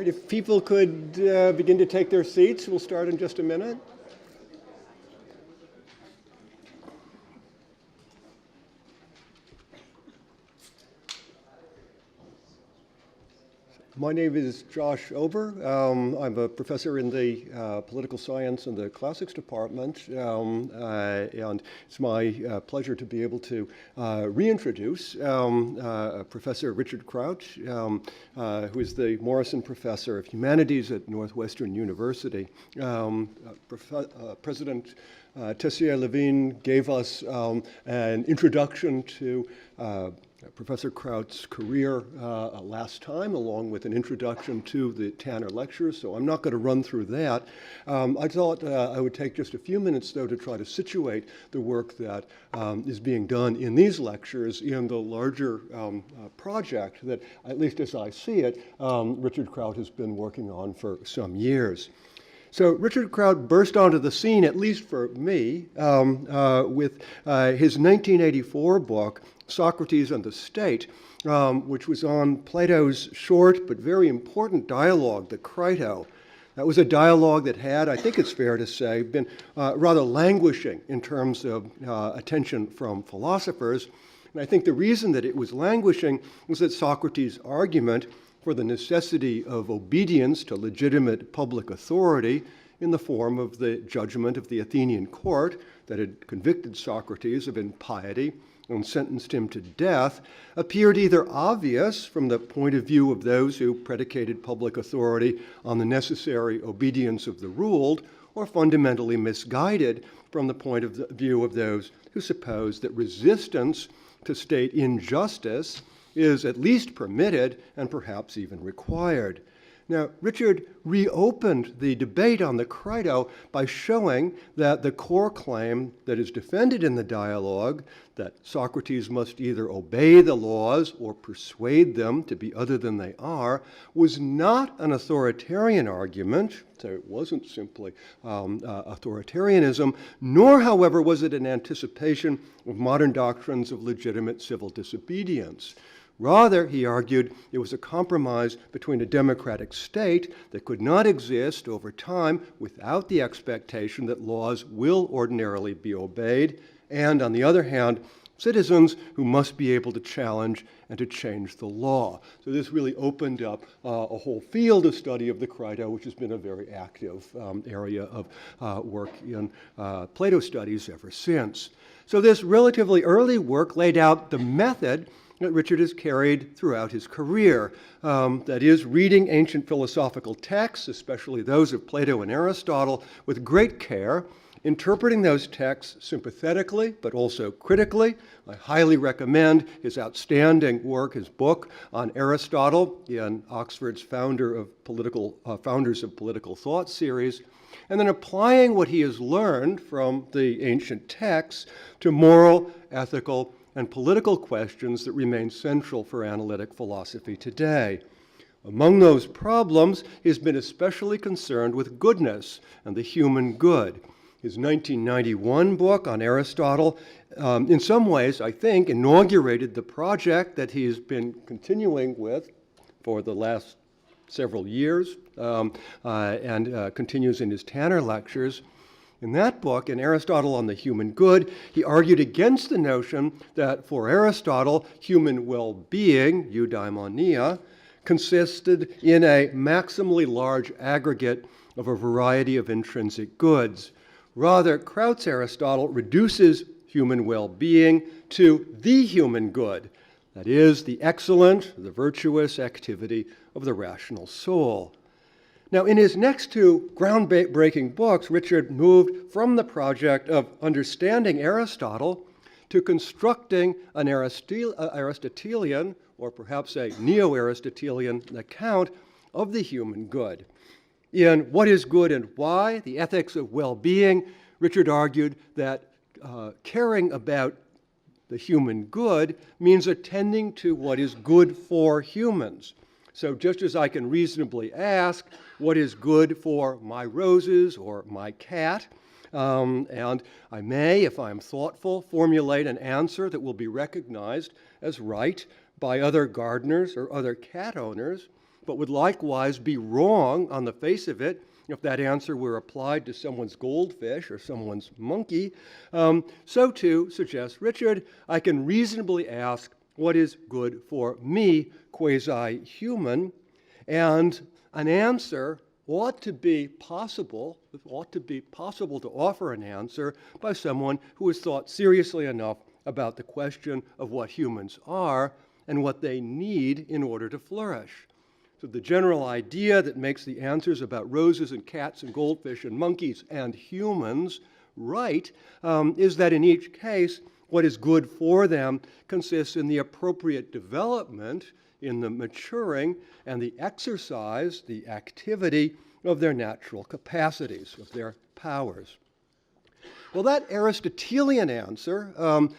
If people could begin to take their seats, we'll start in just a minute. My name is Josh Ober. I'm a professor in the political science and the classics department, and it's my pleasure to be able to reintroduce Professor Richard Crouch, who is the Morrison Professor of Humanities at Northwestern University. President Tessier-Levine gave us an introduction to Professor Crouch's career last time, along with an introduction to the Tanner Lectures, so I'm not going to run through that. I thought I would take just a few minutes, though, to try to situate the work that is being done in these lectures in the larger project that, at least as I see it, Richard Crouch has been working on for some years. So Richard Crouch burst onto the scene, at least for me, with his 1984 book, Socrates and the State, which was on Plato's short but very important dialogue, the Crito. That was a dialogue that had, I think it's fair to say, been rather languishing in terms of attention from philosophers. And I think the reason that it was languishing was that Socrates' argument for the necessity of obedience to legitimate public authority in the form of the judgment of the Athenian court that had convicted Socrates of impiety and sentenced him to death appeared either obvious from the point of view of those who predicated public authority on the necessary obedience of the ruled, or fundamentally misguided from the point of view of those who supposed that resistance to state injustice is at least permitted and perhaps even required. Now, Richard reopened the debate on the Crito by showing that the core claim that is defended in the dialogue, that Socrates must either obey the laws or persuade them to be other than they are, was not an authoritarian argument, so it wasn't simply authoritarianism, nor, however, was it an anticipation of modern doctrines of legitimate civil disobedience. Rather, he argued, it was a compromise between a democratic state that could not exist over time without the expectation that laws will ordinarily be obeyed, and, on the other hand, citizens who must be able to challenge and to change the law. So this really opened up a whole field of study of the Crito, which has been a very active area of work in Plato studies ever since. So this relatively early work laid out the method that Richard has carried throughout his career. That is, reading ancient philosophical texts, especially those of Plato and Aristotle, with great care, interpreting those texts sympathetically but also critically. I highly recommend his outstanding work, his book on Aristotle in Oxford's Founders of Political Thought series, and then applying what he has learned from the ancient texts to moral, ethical, and political questions that remain central for analytic philosophy today. Among those problems, he has been especially concerned with goodness and the human good. His 1991 book on Aristotle, in some ways, I think, inaugurated the project that he has been continuing with for the last several years and continues in his Tanner Lectures. In that book, in Aristotle on the Human Good, he argued against the notion that for Aristotle, human well-being, eudaimonia, consisted in a maximally large aggregate of a variety of intrinsic goods. Rather, Crouch's Aristotle reduces human well-being to the human good, that is, the excellent, the virtuous activity of the rational soul. Now, in his next two groundbreaking books, Richard moved from the project of understanding Aristotle to constructing an Aristotelian, or perhaps a neo-Aristotelian account of the human good. In What is Good and Why? The Ethics of Well-Being, Richard argued that caring about the human good means attending to what is good for humans. So just as I can reasonably ask, what is good for my roses or my cat? And I may, if I'm thoughtful, formulate an answer that will be recognized as right by other gardeners or other cat owners. but would likewise be wrong on the face of it if that answer were applied to someone's goldfish or someone's monkey. So too, suggests Richard, I can reasonably ask what is good for me, quasi-human, and an answer ought to be possible to offer an answer by someone who has thought seriously enough about the question of what humans are and what they need in order to flourish. So the general idea that makes the answers about roses and cats and goldfish and monkeys and humans right is that in each case, what is good for them consists in the appropriate development, in the maturing and the exercise, the activity of their natural capacities, of their powers. Well, that Aristotelian answer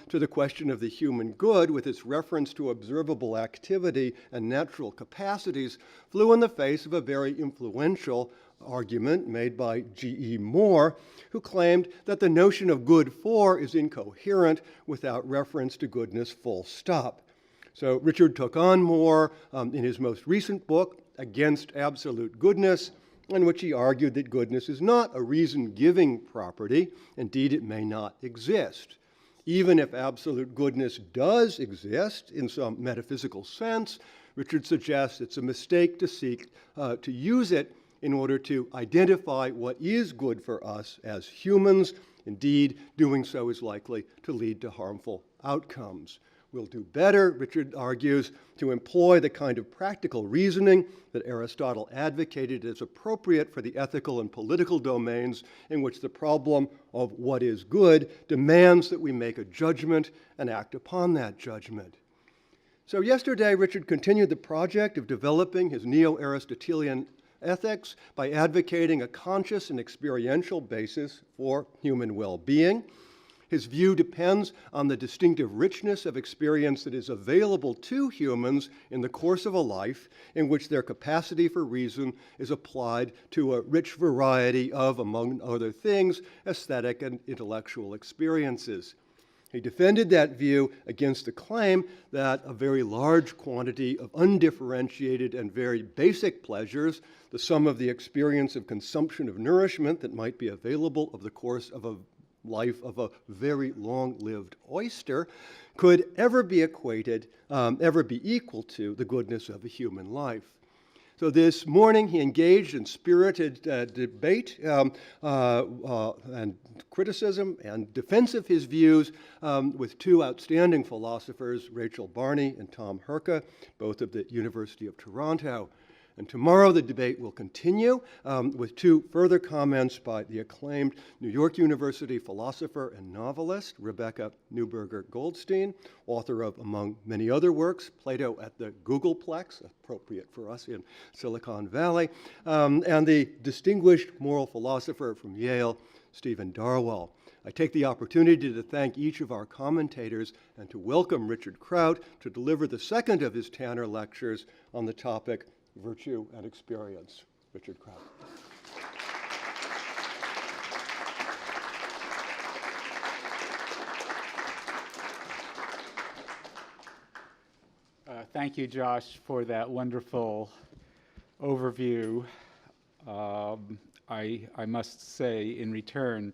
to the question of the human good, with its reference to observable activity and natural capacities, flew in the face of a very influential argument made by G.E. Moore, who claimed that the notion of good for is incoherent without reference to goodness full stop. So Richard took on Moore in his most recent book, Against Absolute Goodness, in which he argued that goodness is not a reason-giving property. Indeed, it may not exist. Even if absolute goodness does exist in some metaphysical sense, Richard suggests it's a mistake to seek to use it in order to identify what is good for us as humans. Indeed, doing so is likely to lead to harmful outcomes. We'll do better, Richard argues, to employ the kind of practical reasoning that Aristotle advocated as appropriate for the ethical and political domains in which the problem of what is good demands that we make a judgment and act upon that judgment. So yesterday, Richard continued the project of developing his neo-Aristotelian ethics by advocating a conscious and experiential basis for human well-being. His view depends on the distinctive richness of experience that is available to humans in the course of a life in which their capacity for reason is applied to a rich variety of, among other things, aesthetic and intellectual experiences. He defended that view against the claim that a very large quantity of undifferentiated and very basic pleasures, the sum of the experience of consumption of nourishment that might be available over the course of a life of a very long-lived oyster, could ever be equated, ever be equal to the goodness of a human life. So this morning he engaged in spirited debate and criticism and defense of his views with two outstanding philosophers, Rachel Barney and Tom Herka, both of the University of Toronto. And tomorrow the debate will continue with two further comments by the acclaimed New York University philosopher and novelist Rebecca Neuberger Goldstein, author of, among many other works, Plato at the Googleplex, appropriate for us in Silicon Valley, and the distinguished moral philosopher from Yale, Stephen Darwell. I take the opportunity to thank each of our commentators and to welcome Richard Kraut to deliver the second of his Tanner lectures on the topic Virtue and Experience. Richard Kraut. Thank you, Josh, for that wonderful overview. I must say, in return,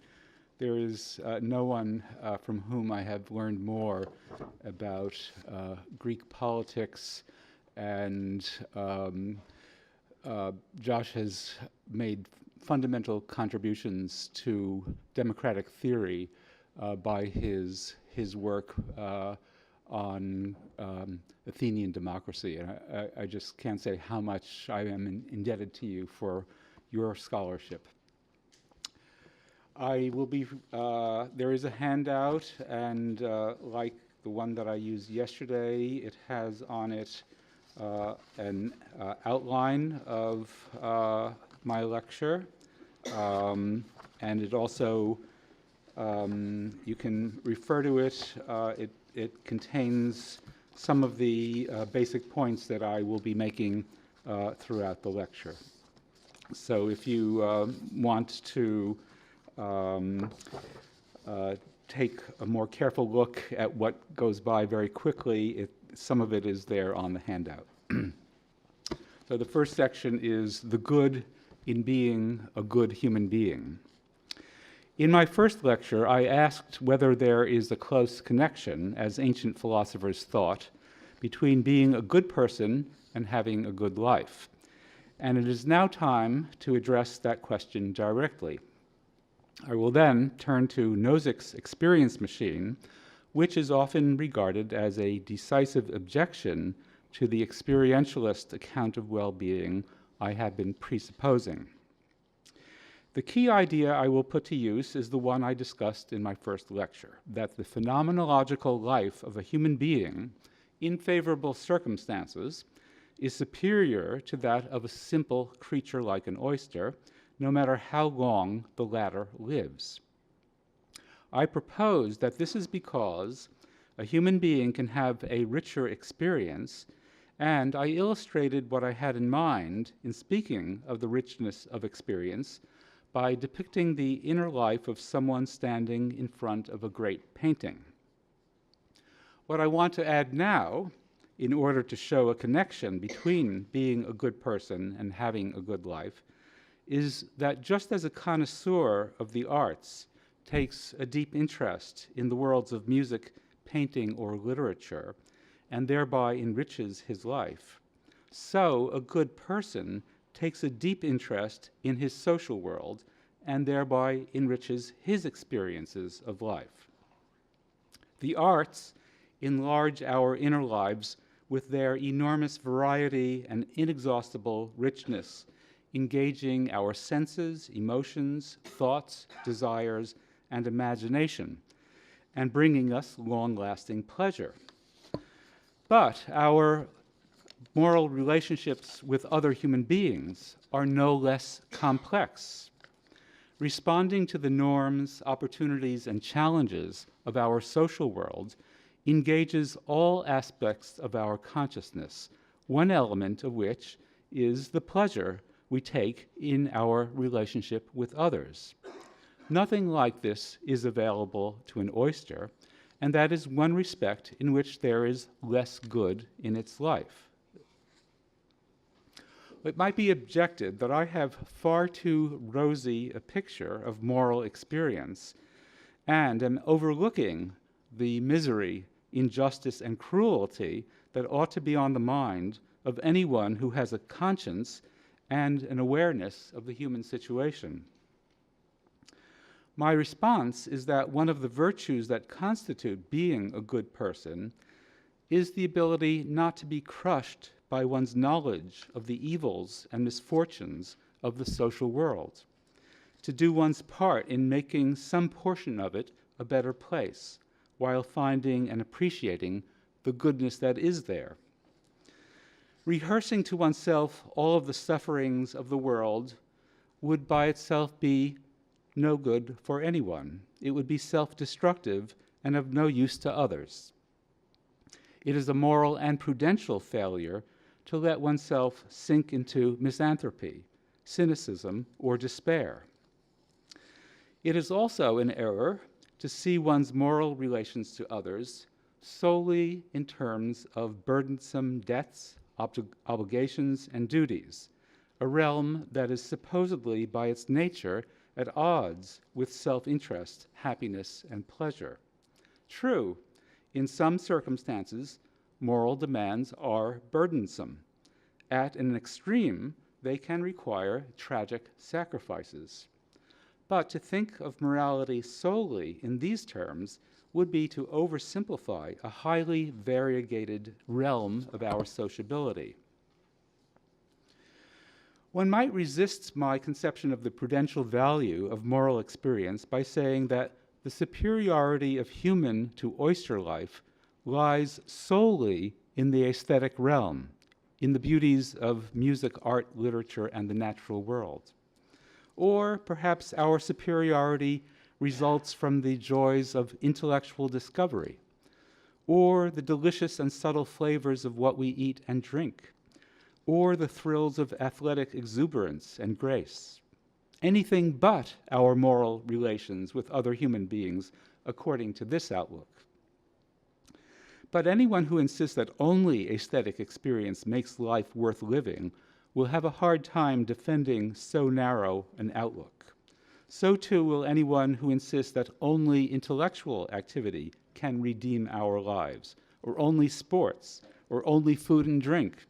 there is no one from whom I have learned more about Greek politics, and Josh has made fundamental contributions to democratic theory by his work on Athenian democracy. And I just can't say how much I am indebted to you for your scholarship. I will be, there is a handout, and like the one that I used yesterday, it has on it an outline of my lecture, and it also, you can refer to it. It contains some of the basic points that I will be making throughout the lecture. So if you want to take a more careful look at what goes by very quickly, some of it is there on the handout. So the first section is the good in being a good human being. In my first lecture, I asked whether there is a close connection, as ancient philosophers thought, between being a good person and having a good life. And it is now time to address that question directly. I will then turn to Nozick's experience machine, which is often regarded as a decisive objection to the experientialist account of well-being I have been presupposing. The key idea I will put to use is the one I discussed in my first lecture, that the phenomenological life of a human being in favorable circumstances is superior to that of a simple creature like an oyster, no matter how long the latter lives. I propose that this is because a human being can have a richer experience, and I illustrated what I had in mind in speaking of the richness of experience by depicting the inner life of someone standing in front of a great painting. What I want to add now, in order to show a connection between being a good person and having a good life, is that just as a connoisseur of the arts takes a deep interest in the worlds of music, painting, or literature, and thereby enriches his life, so a good person takes a deep interest in his social world and thereby enriches his experiences of life. The arts enlarge our inner lives with their enormous variety and inexhaustible richness, engaging our senses, emotions, thoughts, desires, and imagination, and bringing us long-lasting pleasure. But our moral relationships with other human beings are no less complex. Responding to the norms, opportunities, and challenges of our social world engages all aspects of our consciousness, one element of which is the pleasure we take in our relationship with others. Nothing like this is available to an oyster, and that is one respect in which there is less good in its life. It might be objected that I have far too rosy a picture of moral experience and am overlooking the misery, injustice, and cruelty that ought to be on the mind of anyone who has a conscience and an awareness of the human situation. My response is that one of the virtues that constitute being a good person is the ability not to be crushed by one's knowledge of the evils and misfortunes of the social world, to do one's part in making some portion of it a better place, while finding and appreciating the goodness that is there. Rehearsing to oneself all of the sufferings of the world would by itself be no good for anyone. It would be self-destructive and of no use to others. It is a moral and prudential failure to let oneself sink into misanthropy, cynicism, or despair. It is also an error to see one's moral relations to others solely in terms of burdensome debts, obligations, and duties, a realm that is supposedly by its nature at odds with self-interest, happiness, and pleasure. True, in some circumstances, moral demands are burdensome. At an extreme, they can require tragic sacrifices. But to think of morality solely in these terms would be to oversimplify a highly variegated realm of our sociability. One might resist my conception of the prudential value of moral experience by saying that the superiority of human to oyster life lies solely in the aesthetic realm, in the beauties of music, art, literature, and the natural world. Or perhaps our superiority results from the joys of intellectual discovery, or the delicious and subtle flavors of what we eat and drink, or the thrills of athletic exuberance and grace. Anything but our moral relations with other human beings, according to this outlook. But anyone who insists that only aesthetic experience makes life worth living will have a hard time defending so narrow an outlook. So too will anyone who insists that only intellectual activity can redeem our lives, or only sports, or only food and drink.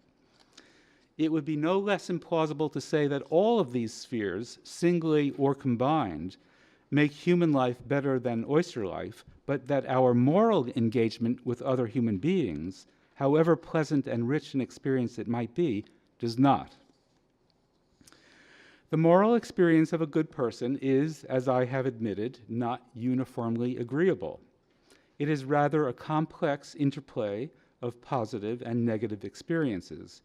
It would be no less implausible to say that all of these spheres, singly or combined, make human life better than oyster life, but that our moral engagement with other human beings, however pleasant and rich an experience it might be, does not. The moral experience of a good person is, as I have admitted, not uniformly agreeable. It is rather a complex interplay of positive and negative experiences,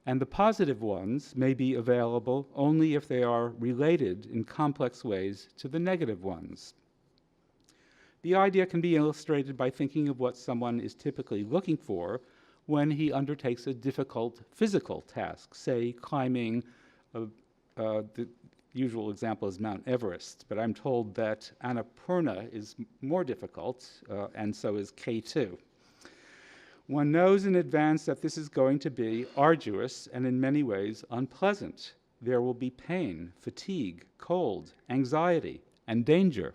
and the positive ones may be available only if they are related in complex ways to the negative ones. The idea can be illustrated by thinking of what someone is typically looking for when he undertakes a difficult physical task, say climbing the usual example is Mount Everest, but I'm told that Annapurna is more difficult, and so is K2. One knows in advance that this is going to be arduous and in many ways unpleasant. There will be pain, fatigue, cold, anxiety, and danger.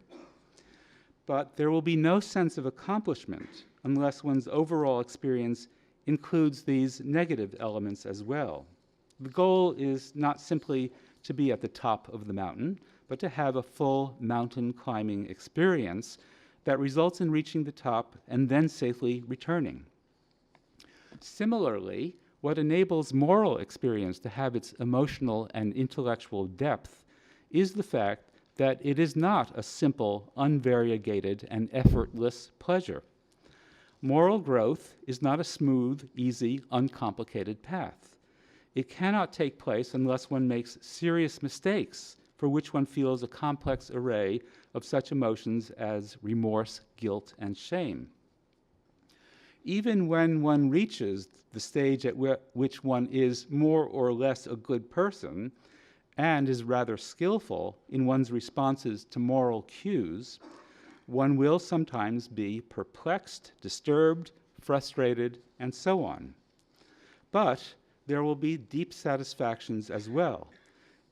But there will be no sense of accomplishment unless one's overall experience includes these negative elements as well. The goal is not simply to be at the top of the mountain, but to have a full mountain climbing experience that results in reaching the top and then safely returning. Similarly, what enables moral experience to have its emotional and intellectual depth is the fact that it is not a simple, unvariegated, and effortless pleasure. Moral growth is not a smooth, easy, uncomplicated path. It cannot take place unless one makes serious mistakes for which one feels a complex array of such emotions as remorse, guilt, and shame. Even when one reaches the stage at which one is more or less a good person and is rather skillful in one's responses to moral cues, one will sometimes be perplexed, disturbed, frustrated, and so on. But there will be deep satisfactions as well,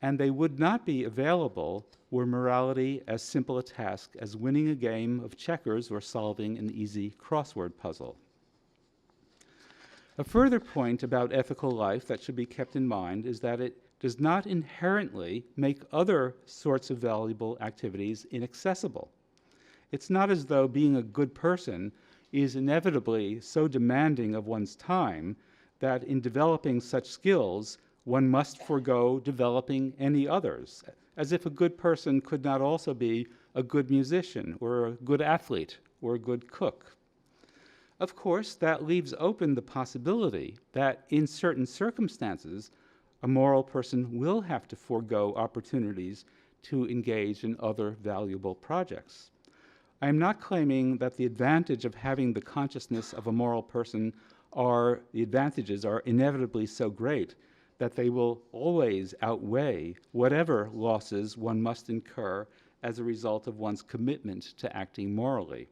and they would not be available were morality as simple a task as winning a game of checkers or solving an easy crossword puzzle. A further point about ethical life that should be kept in mind is that it does not inherently make other sorts of valuable activities inaccessible. It's not as though being a good person is inevitably so demanding of one's time that in developing such skills, one must forego developing any others, as if a good person could not also be a good musician, or a good athlete, or a good cook. Of course, that leaves open the possibility that in certain circumstances, a moral person will have to forego opportunities to engage in other valuable projects. I am not claiming that the advantage of having the consciousness of a moral person the advantages are inevitably so great that they will always outweigh whatever losses one must incur as a result of one's commitment to acting morally.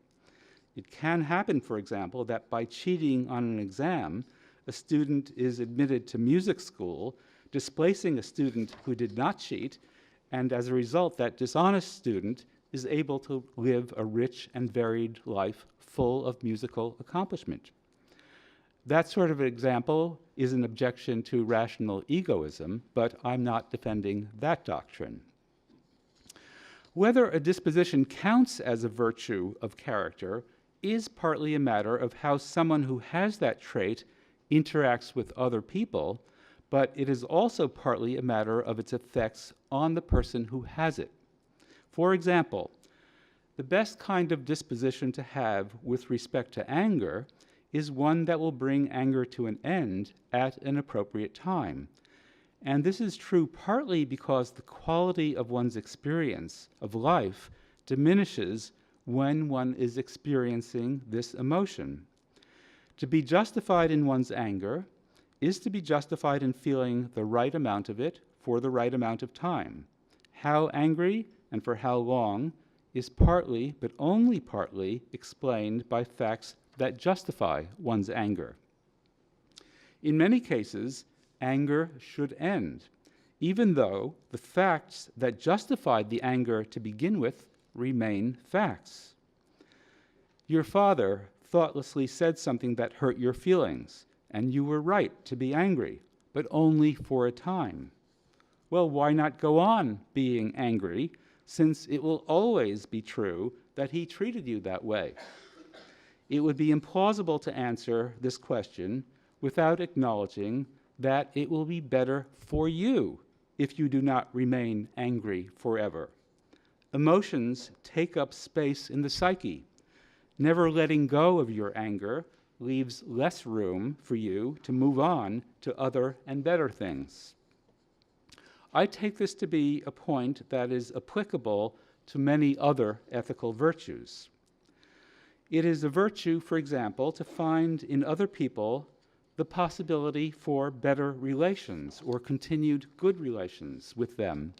It can happen, for example, that by cheating on an exam, a student is admitted to music school, displacing a student who did not cheat, and as a result, that dishonest student is able to live a rich and varied life full of musical accomplishment. That sort of example is an objection to rational egoism, but I'm not defending that doctrine. Whether a disposition counts as a virtue of character is partly a matter of how someone who has that trait interacts with other people, but it is also partly a matter of its effects on the person who has it. For example, the best kind of disposition to have with respect to anger is one that will bring anger to an end at an appropriate time. And this is true partly because the quality of one's experience of life diminishes when one is experiencing this emotion. To be justified in one's anger is to be justified in feeling the right amount of it for the right amount of time. How angry and for how long is partly, but only partly, explained by facts that justify one's anger. In many cases, anger should end, even though the facts that justified the anger to begin with remain facts. Your father thoughtlessly said something that hurt your feelings, and you were right to be angry, but only for a time. Well, why not go on being angry, since it will always be true that he treated you that way? It would be implausible to answer this question without acknowledging that it will be better for you if you do not remain angry forever. Emotions take up space in the psyche. Never letting go of your anger leaves less room for you to move on to other and better things. I take this to be a point that is applicable to many other ethical virtues. It is a virtue, for example, to find in other people the possibility for better relations or continued good relations with them,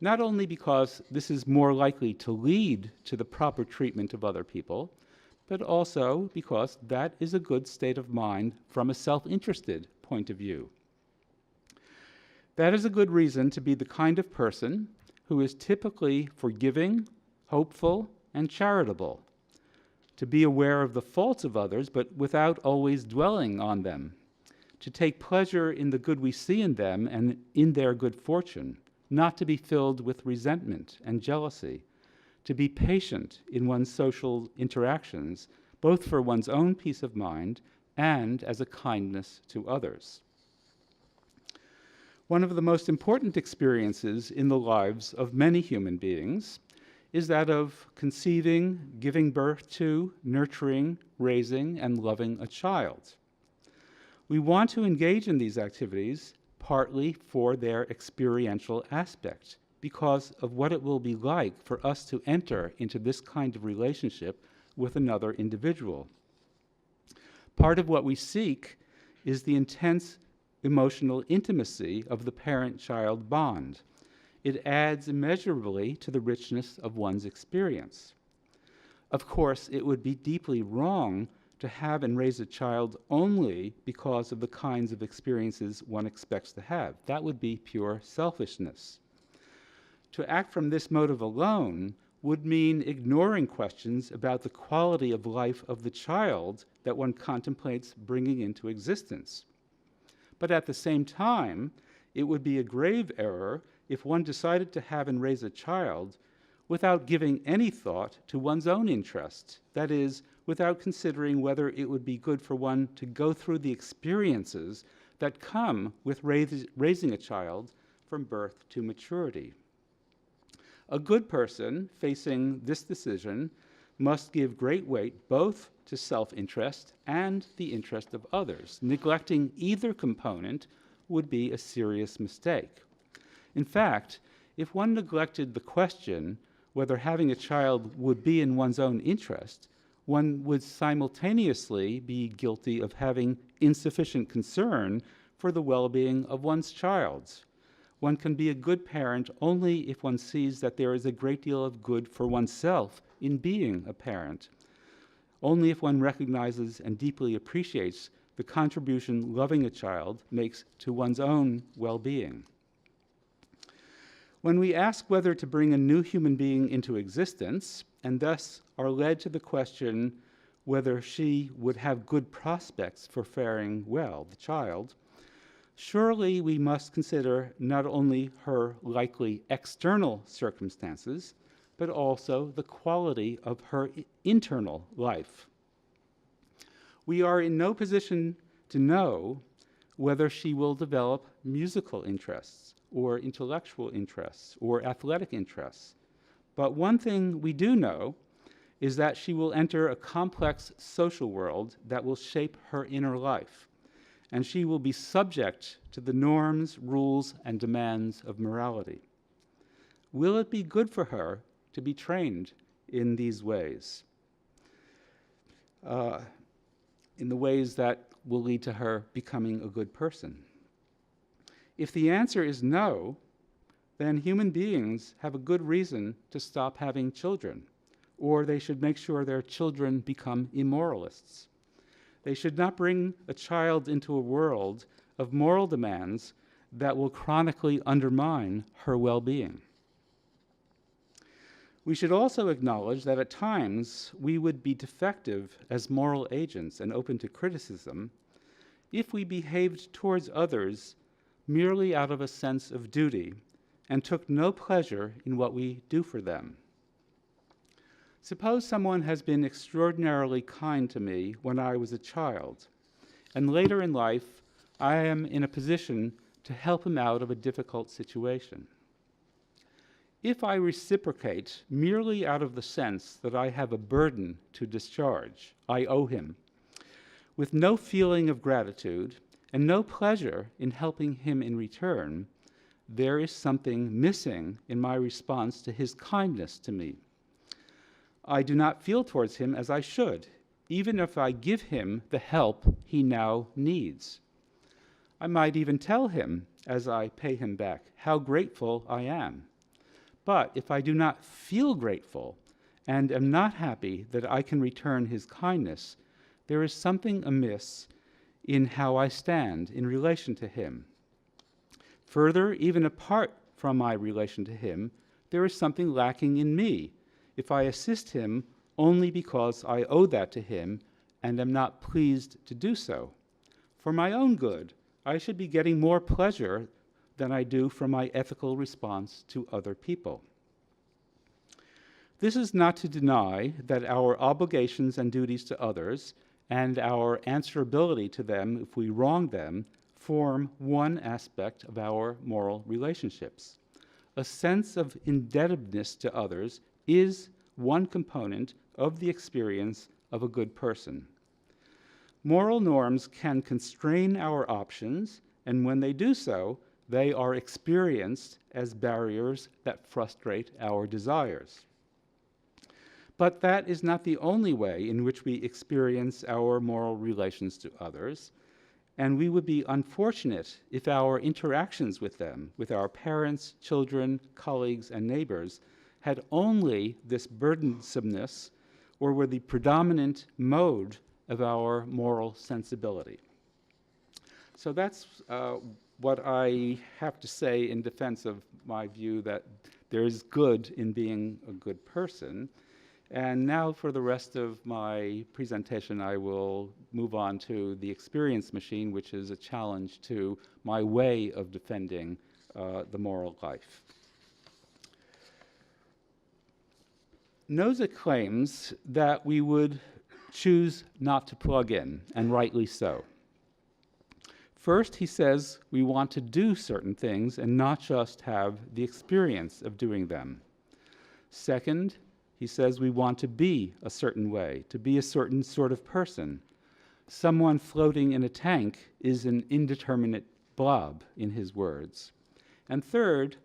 not only because this is more likely to lead to the proper treatment of other people, but also because that is a good state of mind from a self-interested point of view. That is a good reason to be the kind of person who is typically forgiving, hopeful, and charitable, to be aware of the faults of others, but without always dwelling on them, to take pleasure in the good we see in them and in their good fortune, not to be filled with resentment and jealousy, to be patient in one's social interactions, both for one's own peace of mind and as a kindness to others. One of the most important experiences in the lives of many human beings is that of conceiving, giving birth to, nurturing, raising, and loving a child. We want to engage in these activities partly for their experiential aspect, because of what it will be like for us to enter into this kind of relationship with another individual. Part of what we seek is the intense emotional intimacy of the parent-child bond. It adds immeasurably to the richness of one's experience. Of course, it would be deeply wrong to have and raise a child only because of the kinds of experiences one expects to have. That would be pure selfishness. To act from this motive alone would mean ignoring questions about the quality of life of the child that one contemplates bringing into existence. But at the same time, it would be a grave error if one decided to have and raise a child without giving any thought to one's own interest, that is, without considering whether it would be good for one to go through the experiences that come with raising a child from birth to maturity. A good person facing this decision must give great weight both to self-interest and the interest of others. Neglecting either component would be a serious mistake. In fact, if one neglected the question whether having a child would be in one's own interest, one would simultaneously be guilty of having insufficient concern for the well-being of one's child. One can be a good parent only if one sees that there is a great deal of good for oneself in being a parent. Only if one recognizes and deeply appreciates the contribution loving a child makes to one's own well-being. When we ask whether to bring a new human being into existence, and thus are led to the question whether she would have good prospects for faring well, the child, surely we must consider not only her likely external circumstances, but also the quality of her internal life. We are in no position to know whether she will develop musical interests, or intellectual interests, or athletic interests. But one thing we do know is that she will enter a complex social world that will shape her inner life, and she will be subject to the norms, rules, and demands of morality. Will it be good for her to be trained in these ways, in the ways that will lead to her becoming a good person? If the answer is no, then human beings have a good reason to stop having children, or they should make sure their children become immoralists. They should not bring a child into a world of moral demands that will chronically undermine her well-being. We should also acknowledge that at times we would be defective as moral agents and open to criticism if we behaved towards others merely out of a sense of duty and took no pleasure in what we do for them. Suppose someone has been extraordinarily kind to me when I was a child, and later in life I am in a position to help him out of a difficult situation. If I reciprocate merely out of the sense that I have a burden to discharge, I owe him, with no feeling of gratitude and no pleasure in helping him in return, there is something missing in my response to his kindness to me. I do not feel towards him as I should, even if I give him the help he now needs. I might even tell him, as I pay him back, how grateful I am. But if I do not feel grateful and am not happy that I can return his kindness, there is something amiss in how I stand in relation to him. Further, even apart from my relation to him, there is something lacking in me if I assist him only because I owe that to him and am not pleased to do so. For my own good, I should be getting more pleasure than I do from my ethical response to other people. This is not to deny that our obligations and duties to others and our answerability to them if we wrong them form one aspect of our moral relationships. A sense of indebtedness to others is one component of the experience of a good person. Moral norms can constrain our options, and when they do so, they are experienced as barriers that frustrate our desires. But that is not the only way in which we experience our moral relations to others, and we would be unfortunate if our interactions with them, with our parents, children, colleagues, and neighbors, had only this burdensomeness or were the predominant mode of our moral sensibility. So that's what I have to say in defense of my view that there is good in being a good person. And now for the rest of my presentation, I will move on to the experience machine, which is a challenge to my way of defending the moral life. Nozick claims that we would choose not to plug in, and rightly so. First, he says we want to do certain things and not just have the experience of doing them. Second, he says we want to be a certain way, to be a certain sort of person. Someone floating in a tank is an indeterminate blob, in his words. And third,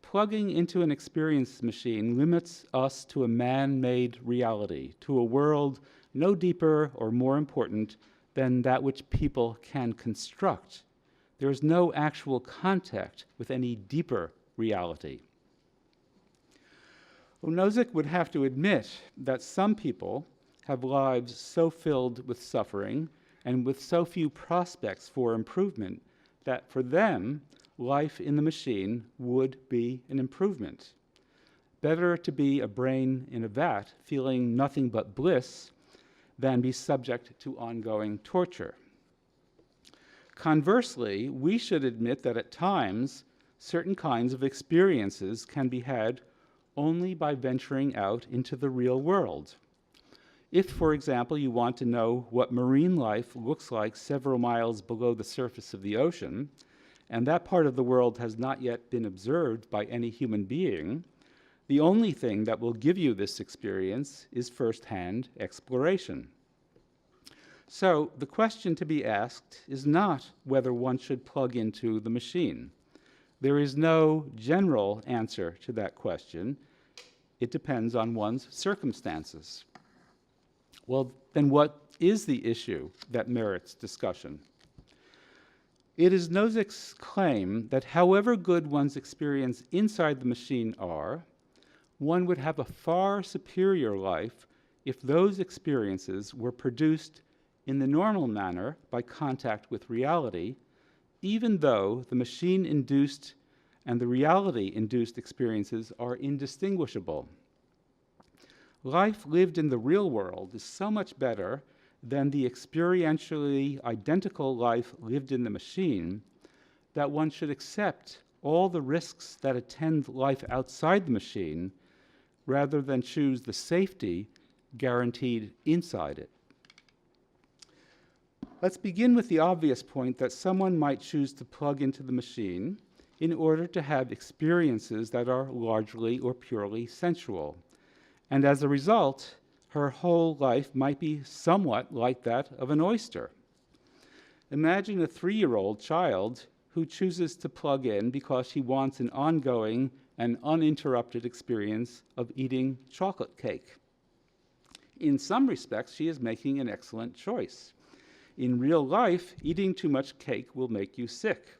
plugging into an experience machine limits us to a man-made reality, to a world no deeper or more important than that which people can construct. There is no actual contact with any deeper reality. Well, Nozick would have to admit that some people have lives so filled with suffering and with so few prospects for improvement that for them, life in the machine would be an improvement. Better to be a brain in a vat, feeling nothing but bliss, than be subject to ongoing torture. Conversely, we should admit that at times, certain kinds of experiences can be had only by venturing out into the real world. If, for example, you want to know what marine life looks like several miles below the surface of the ocean, and that part of the world has not yet been observed by any human being, the only thing that will give you this experience is first-hand exploration. So the question to be asked is not whether one should plug into the machine. There is no general answer to that question. It depends on one's circumstances. Well, then what is the issue that merits discussion? It is Nozick's claim that however good one's experience inside the machine are, one would have a far superior life if those experiences were produced in the normal manner by contact with reality, even though the machine-induced and the reality-induced experiences are indistinguishable. Life lived in the real world is so much better than the experientially identical life lived in the machine that one should accept all the risks that attend life outside the machine rather than choose the safety guaranteed inside it. Let's begin with the obvious point that someone might choose to plug into the machine in order to have experiences that are largely or purely sensual. And as a result, her whole life might be somewhat like that of an oyster. Imagine a 3-year-old child who chooses to plug in because she wants an ongoing and uninterrupted experience of eating chocolate cake. In some respects, she is making an excellent choice. In real life, eating too much cake will make you sick.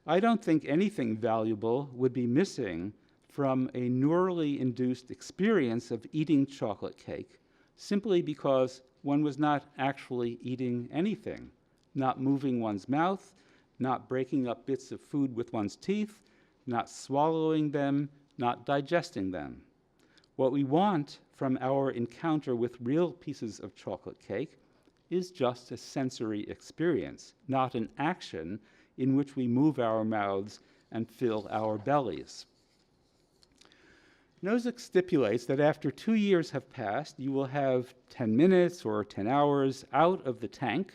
I don't think anything valuable would be missing from a neurally induced experience of eating chocolate cake simply because one was not actually eating anything, not moving one's mouth, not breaking up bits of food with one's teeth, not swallowing them, not digesting them. What we want from our encounter with real pieces of chocolate cake is just a sensory experience, not an action in which we move our mouths and fill our bellies. Nozick stipulates that after 2 years have passed, you will have 10 minutes or 10 hours out of the tank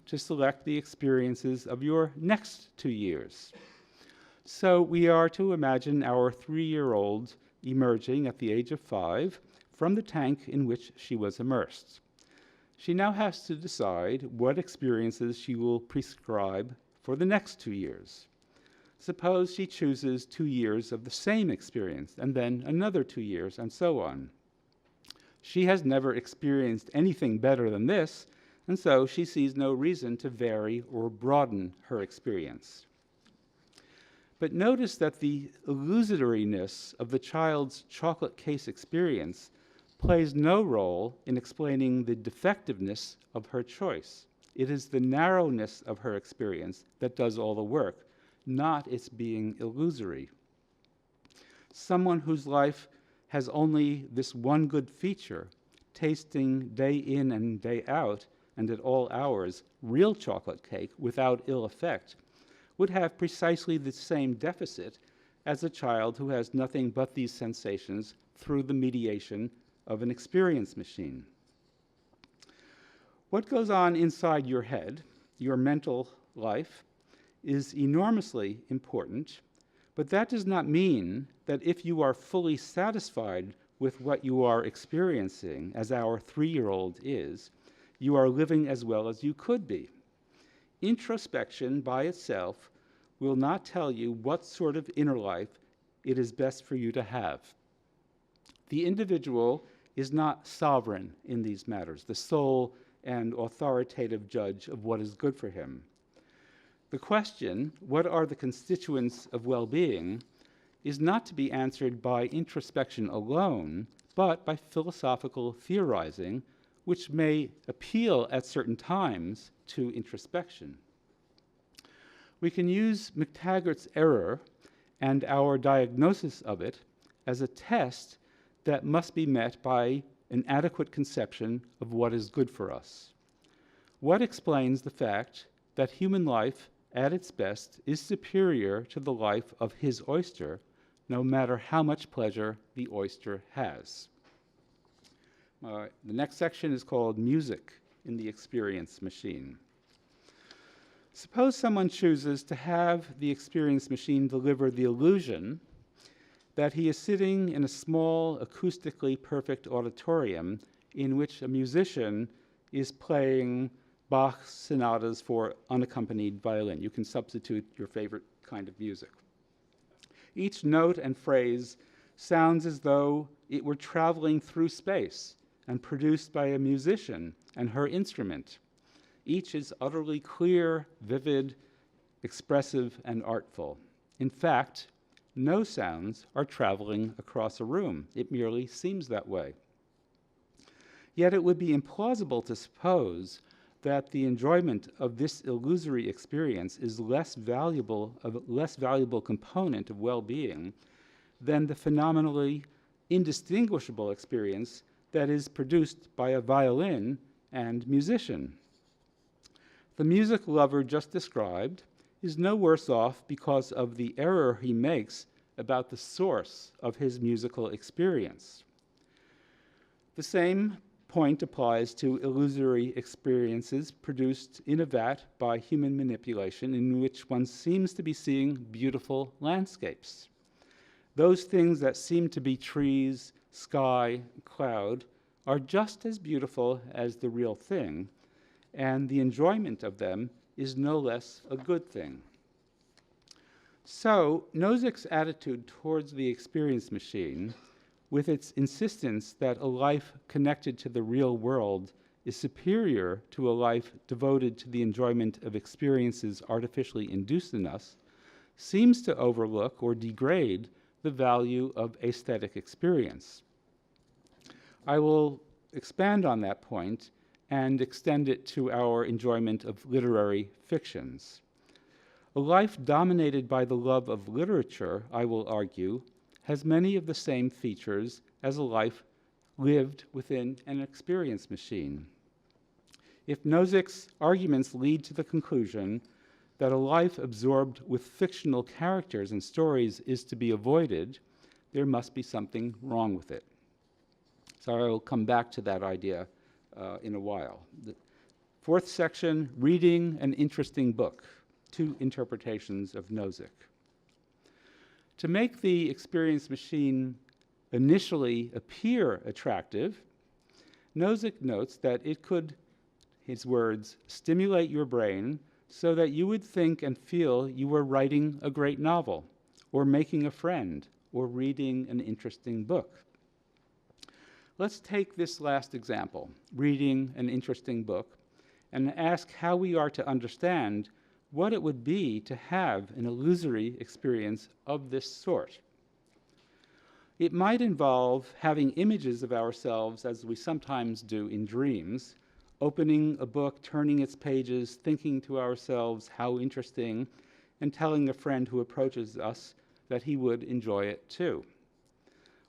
to select the experiences of your next 2 years. So we are to imagine our 3-year-old emerging at the age of 5 from the tank in which she was immersed. She now has to decide what experiences she will prescribe for the next 2 years. Suppose she chooses 2 years of the same experience, and then another 2 years, and so on. She has never experienced anything better than this, and so she sees no reason to vary or broaden her experience. But notice that the illusoriness of the child's chocolate cake experience plays no role in explaining the defectiveness of her choice. It is the narrowness of her experience that does all the work, not its being illusory. Someone whose life has only this one good feature, tasting day in and day out, and at all hours, real chocolate cake without ill effect, would have precisely the same deficit as a child who has nothing but these sensations through the mediation of an experience machine. What goes on inside your head, your mental life, is enormously important, but that does not mean that if you are fully satisfied with what you are experiencing, as our 3-year-old is, you are living as well as you could be. Introspection by itself will not tell you what sort of inner life it is best for you to have. The individual is not sovereign in these matters, the sole and authoritative judge of what is good for him. The question, what are the constituents of well-being, is not to be answered by introspection alone, but by philosophical theorizing, which may appeal at certain times to introspection. We can use McTaggart's error and our diagnosis of it as a test that must be met by an adequate conception of what is good for us. What explains the fact that human life at its best is superior to the life of his oyster, no matter how much pleasure the oyster has? The next section is called Music in the Experience Machine. Suppose someone chooses to have the experience machine deliver the illusion that he is sitting in a small, acoustically perfect auditorium in which a musician is playing Bach's sonatas for unaccompanied violin. You can substitute your favorite kind of music. Each note and phrase sounds as though it were traveling through space and produced by a musician and her instrument. Each is utterly clear, vivid, expressive, and artful. In fact, no sounds are traveling across a room. It merely seems that way. Yet it would be implausible to suppose that the enjoyment of this illusory experience is a less valuable component of well-being than the phenomenally indistinguishable experience that is produced by a violin and musician. The music lover just described is no worse off because of the error he makes about the source of his musical experience. The same point applies to illusory experiences produced in a vat by human manipulation, in which one seems to be seeing beautiful landscapes. Those things that seem to be trees, sky, cloud are just as beautiful as the real thing, and the enjoyment of them is no less a good thing. So, Nozick's attitude towards the experience machine, with its insistence that a life connected to the real world is superior to a life devoted to the enjoyment of experiences artificially induced in us, seems to overlook or degrade the value of aesthetic experience. I will expand on that point and extend it to our enjoyment of literary fictions. A life dominated by the love of literature, I will argue, has many of the same features as a life lived within an experience machine. If Nozick's arguments lead to the conclusion that a life absorbed with fictional characters and stories is to be avoided, there must be something wrong with it. So I will come back to that idea in a while. The fourth section, reading an interesting book, two interpretations of Nozick. To make the experience machine initially appear attractive, Nozick notes that it could, his words, stimulate your brain so that you would think and feel you were writing a great novel, or making a friend, or reading an interesting book. Let's take this last example, reading an interesting book, and ask how we are to understand what it would be to have an illusory experience of this sort. It might involve having images of ourselves, as we sometimes do in dreams, opening a book, turning its pages, thinking to ourselves how interesting, and telling a friend who approaches us that he would enjoy it too.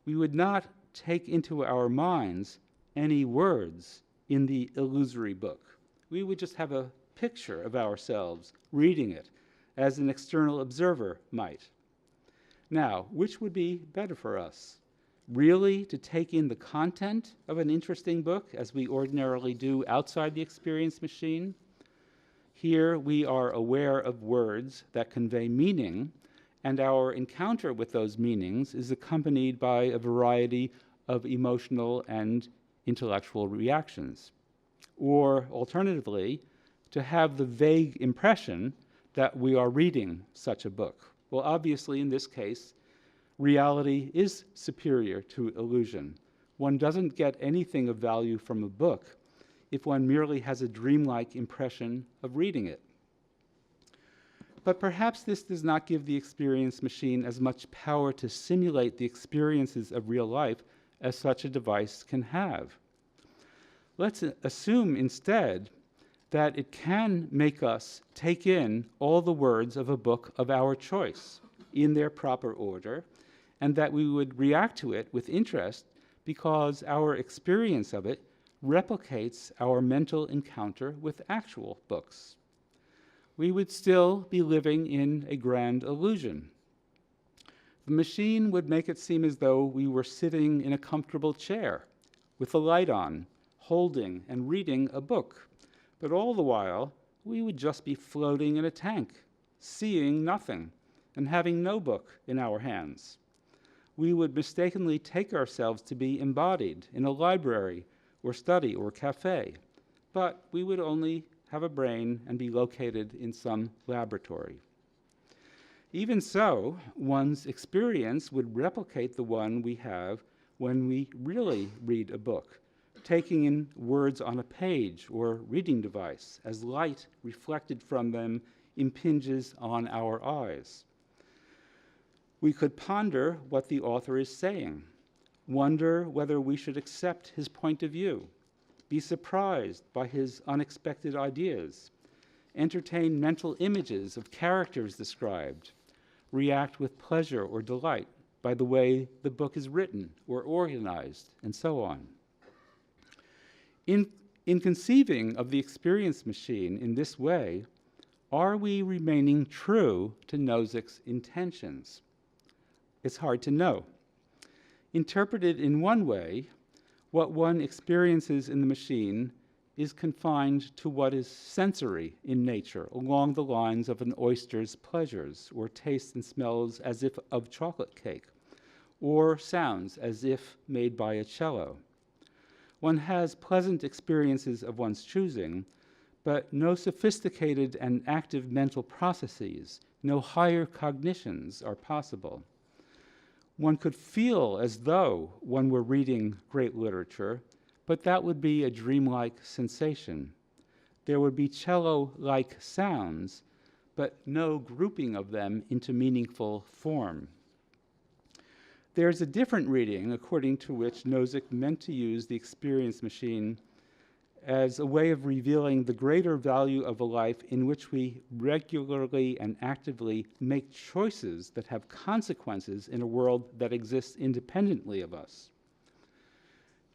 We would not take into our minds any words in the illusory book. We would just have a picture of ourselves reading it, as an external observer might. Now, which would be better for us? Really to take in the content of an interesting book, as we ordinarily do outside the experience machine? Here we are aware of words that convey meaning, and our encounter with those meanings is accompanied by a variety of emotional and intellectual reactions. Or, alternatively, to have the vague impression that we are reading such a book. Well, obviously, in this case, reality is superior to illusion. One doesn't get anything of value from a book if one merely has a dreamlike impression of reading it. But perhaps this does not give the experience machine as much power to simulate the experiences of real life as such a device can have. Let's assume instead that it can make us take in all the words of a book of our choice in their proper order, and that we would react to it with interest because our experience of it replicates our mental encounter with actual books. We would still be living in a grand illusion. The machine would make it seem as though we were sitting in a comfortable chair with the light on, holding and reading a book, but all the while we would just be floating in a tank, seeing nothing, and having no book in our hands. We would mistakenly take ourselves to be embodied in a library or study or cafe, but we would only have a brain and be located in some laboratory. Even so, one's experience would replicate the one we have when we really read a book, taking in words on a page or reading device as light reflected from them impinges on our eyes. We could ponder what the author is saying, wonder whether we should accept his point of view, be surprised by his unexpected ideas, entertain mental images of characters described, react with pleasure or delight by the way the book is written or organized, and so on. In conceiving of the experience machine in this way, are we remaining true to Nozick's intentions? It's hard to know. Interpreted in one way, what one experiences in the machine is confined to what is sensory in nature, along the lines of an oyster's pleasures, or tastes and smells as if of chocolate cake, or sounds as if made by a cello. One has pleasant experiences of one's choosing, but no sophisticated and active mental processes, no higher cognitions are possible. One could feel as though one were reading great literature, but that would be a dreamlike sensation. There would be cello-like sounds, but no grouping of them into meaningful form. There's a different reading according to which Nozick meant to use the experience machine as a way of revealing the greater value of a life in which we regularly and actively make choices that have consequences in a world that exists independently of us.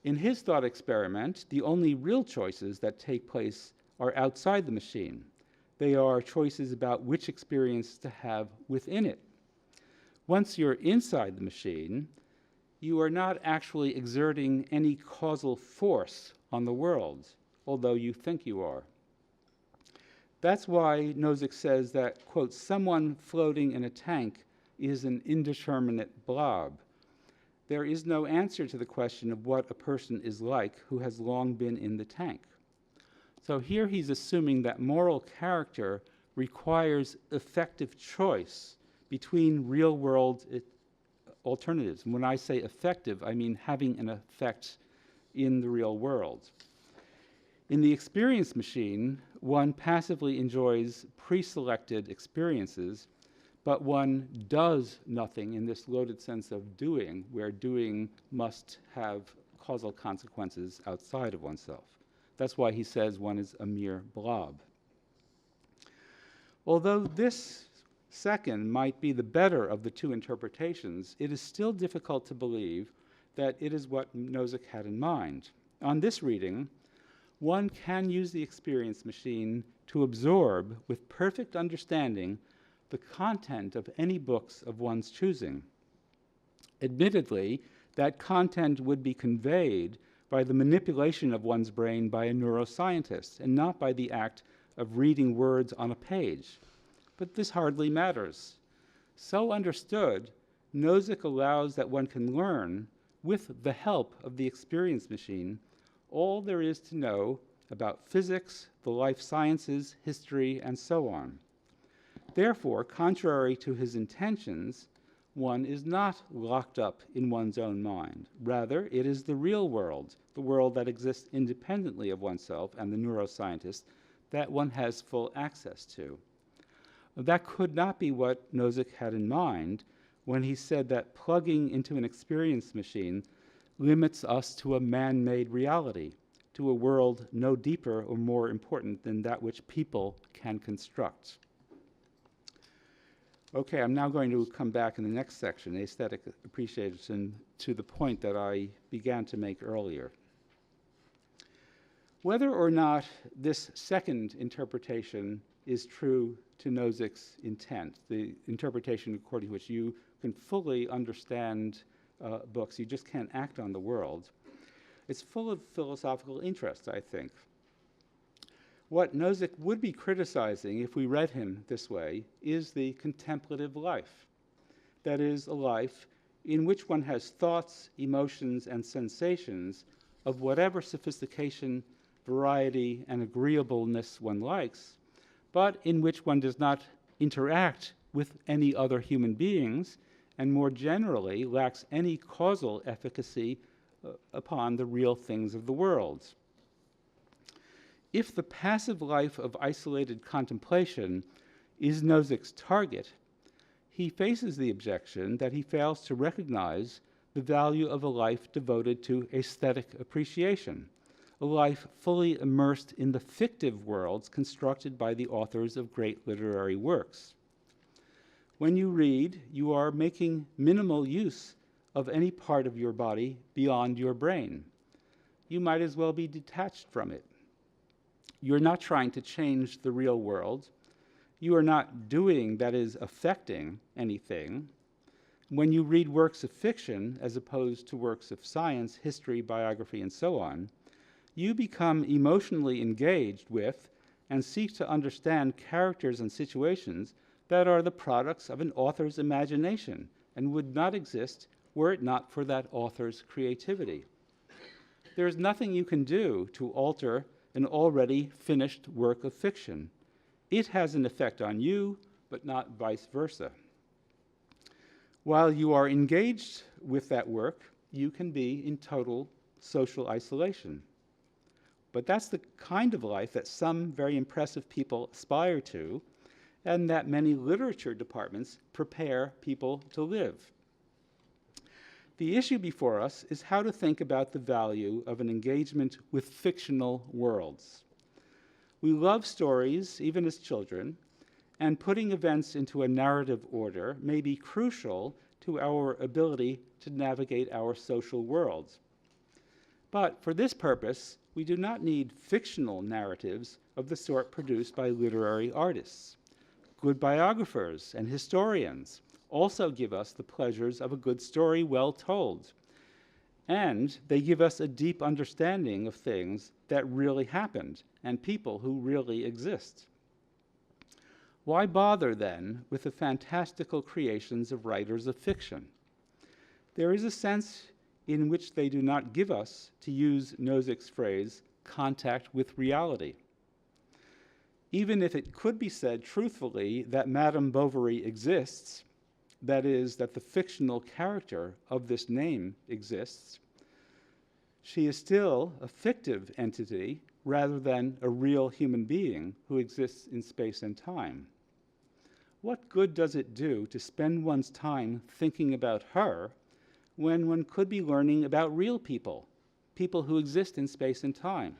In his thought experiment, the only real choices that take place are outside the machine. They are choices about which experience to have within it. Once you're inside the machine, you are not actually exerting any causal force on the world, although you think you are. That's why Nozick says that, quote, someone floating in a tank is an indeterminate blob. There is no answer to the question of what a person is like who has long been in the tank. So here he's assuming that moral character requires effective choice between real-world alternatives. And when I say effective, I mean having an effect in the real world. In the experience machine, one passively enjoys pre-selected experiences, but one does nothing in this loaded sense of doing, where doing must have causal consequences outside of oneself. That's why he says one is a mere blob. Although this second might be the better of the two interpretations, it is still difficult to believe that it is what Nozick had in mind. On this reading, one can use the experience machine to absorb with perfect understanding the content of any books of one's choosing. Admittedly, that content would be conveyed by the manipulation of one's brain by a neuroscientist and not by the act of reading words on a page. But this hardly matters. So understood, Nozick allows that one can learn, with the help of the experience machine, all there is to know about physics, the life sciences, history, and so on. Therefore, contrary to his intentions, one is not locked up in one's own mind. Rather, it is the real world, the world that exists independently of oneself and the neuroscientist, that one has full access to. That could not be what Nozick had in mind when he said that plugging into an experience machine limits us to a man-made reality, to a world no deeper or more important than that which people can construct. Okay, I'm now going to come back in the next section, aesthetic appreciation, to the point that I began to make earlier. Whether or not this second interpretation is true to Nozick's intent, the interpretation according to which you can fully understand books, you just can't act on the world, it's full of philosophical interest, I think. What Nozick would be criticizing if we read him this way is the contemplative life. That is, a life in which one has thoughts, emotions, and sensations of whatever sophistication, variety, and agreeableness one likes, but in which one does not interact with any other human beings, and more generally lacks any causal efficacy upon the real things of the world. If the passive life of isolated contemplation is Nozick's target, he faces the objection that he fails to recognize the value of a life devoted to aesthetic appreciation, a life fully immersed in the fictive worlds constructed by the authors of great literary works. When you read, you are making minimal use of any part of your body beyond your brain. You might as well be detached from it. You're not trying to change the real world. You are not doing, that is, affecting anything. When you read works of fiction, as opposed to works of science, history, biography, and so on, you become emotionally engaged with and seek to understand characters and situations that are the products of an author's imagination and would not exist were it not for that author's creativity. There is nothing you can do to alter an already finished work of fiction. It has an effect on you, but not vice versa. While you are engaged with that work, you can be in total social isolation. But that's the kind of life that some very impressive people aspire to, and that many literature departments prepare people to live. The issue before us is how to think about the value of an engagement with fictional worlds. We love stories, even as children, and putting events into a narrative order may be crucial to our ability to navigate our social worlds. But for this purpose, we do not need fictional narratives of the sort produced by literary artists. Good biographers and historians also give us the pleasures of a good story well told, and they give us a deep understanding of things that really happened and people who really exist. Why bother, then, with the fantastical creations of writers of fiction? There is a sense in which they do not give us, to use Nozick's phrase, contact with reality. Even if it could be said truthfully that Madame Bovary exists, that is, that the fictional character of this name exists, she is still a fictive entity rather than a real human being who exists in space and time. What good does it do to spend one's time thinking about her when one could be learning about real people, people who exist in space and time?